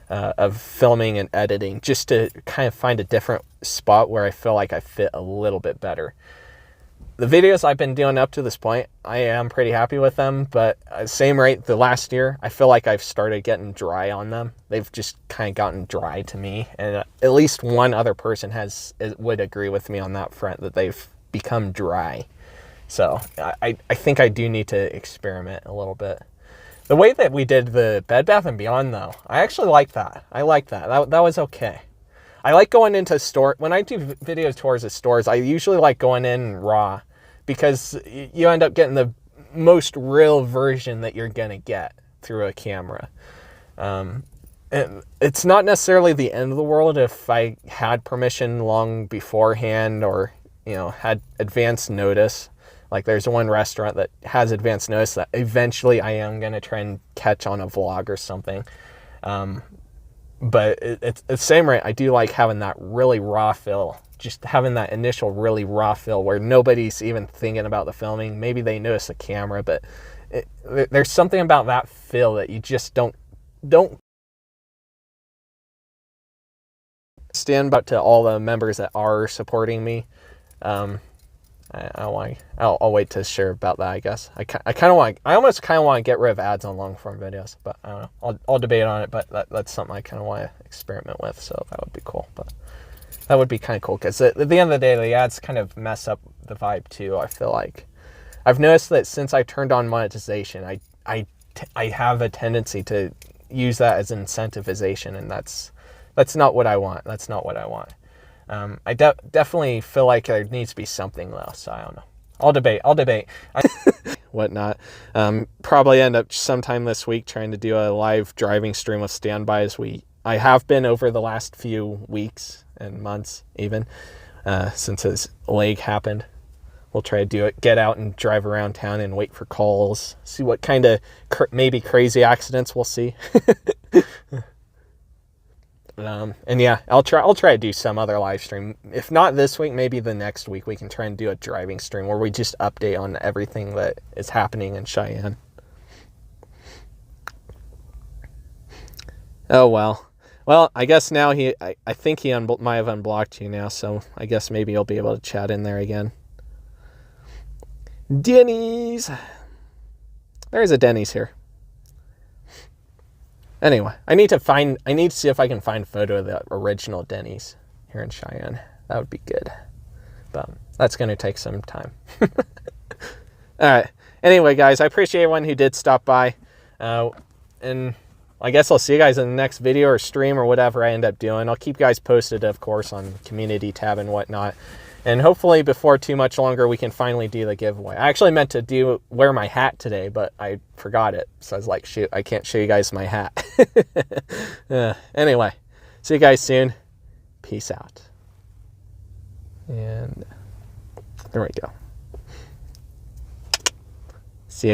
of filming and editing, just to kind of find a different spot where I feel like I fit a little bit better. The videos I've been doing up to this point, I am pretty happy with them, but same rate the last year, I feel like I've started getting dry on them. They've just kind of gotten dry to me, and at least one other person would agree with me on that front, that they've become dry. So I think I do need to experiment a little bit. The way that we did the Bed Bath & Beyond, though, I actually like that. I like that. That was okay. I like going into store. When I do video tours of stores, I usually like going in raw, because you end up getting the most real version that you're going to get through a camera. And it's not necessarily the end of the world if I had permission long beforehand, or, had advance notice. Like, there's one restaurant that has advance notice that eventually I am going to try and catch on a vlog or something. But it's the same rate. I do like having that really raw feel, just having that initial really raw feel where nobody's even thinking about the filming. Maybe they notice the camera, but there's something about that feel that you just don't stand up to all the members that are supporting me. I'll wait to share about that, I guess. I almost kind of want to get rid of ads on long form videos, but I don't know. I'll debate on it, but that's something I kind of want to experiment with, so that would be cool. But that would be kind of cool, because at the end of the day, the ads kind of mess up the vibe too, I feel like. I've noticed that since I turned on monetization, I have a tendency to use that as incentivization, and that's not what I want. That's not what I want. I definitely feel like there needs to be something though, so I don't know. I'll debate. Whatnot. Probably end up sometime this week trying to do a live driving stream with standbys. I have been over the last few weeks and months even, since his leg happened. We'll try to do it, get out and drive around town and wait for calls, see what kind of maybe crazy accidents we'll see. And yeah, I'll try to do some other live stream. If not this week, maybe the next week we can try and do a driving stream where we just update on everything that is happening in Cheyenne. Oh well. Well, I guess now I think he might have unblocked you now, so I guess maybe you'll be able to chat in there again. Denny's. There's a Denny's here. Anyway, I need to see if I can find a photo of the original Denny's here in Cheyenne. That would be good. But that's going to take some time. All right. Anyway, guys, I appreciate everyone who did stop by. And I guess I'll see you guys in the next video or stream or whatever I end up doing. I'll keep you guys posted, of course, on community tab and whatnot. And hopefully before too much longer, we can finally do the giveaway. I actually meant to wear my hat today, but I forgot it. So I was like, shoot, I can't show you guys my hat. Anyway, see you guys soon. Peace out. And there we go.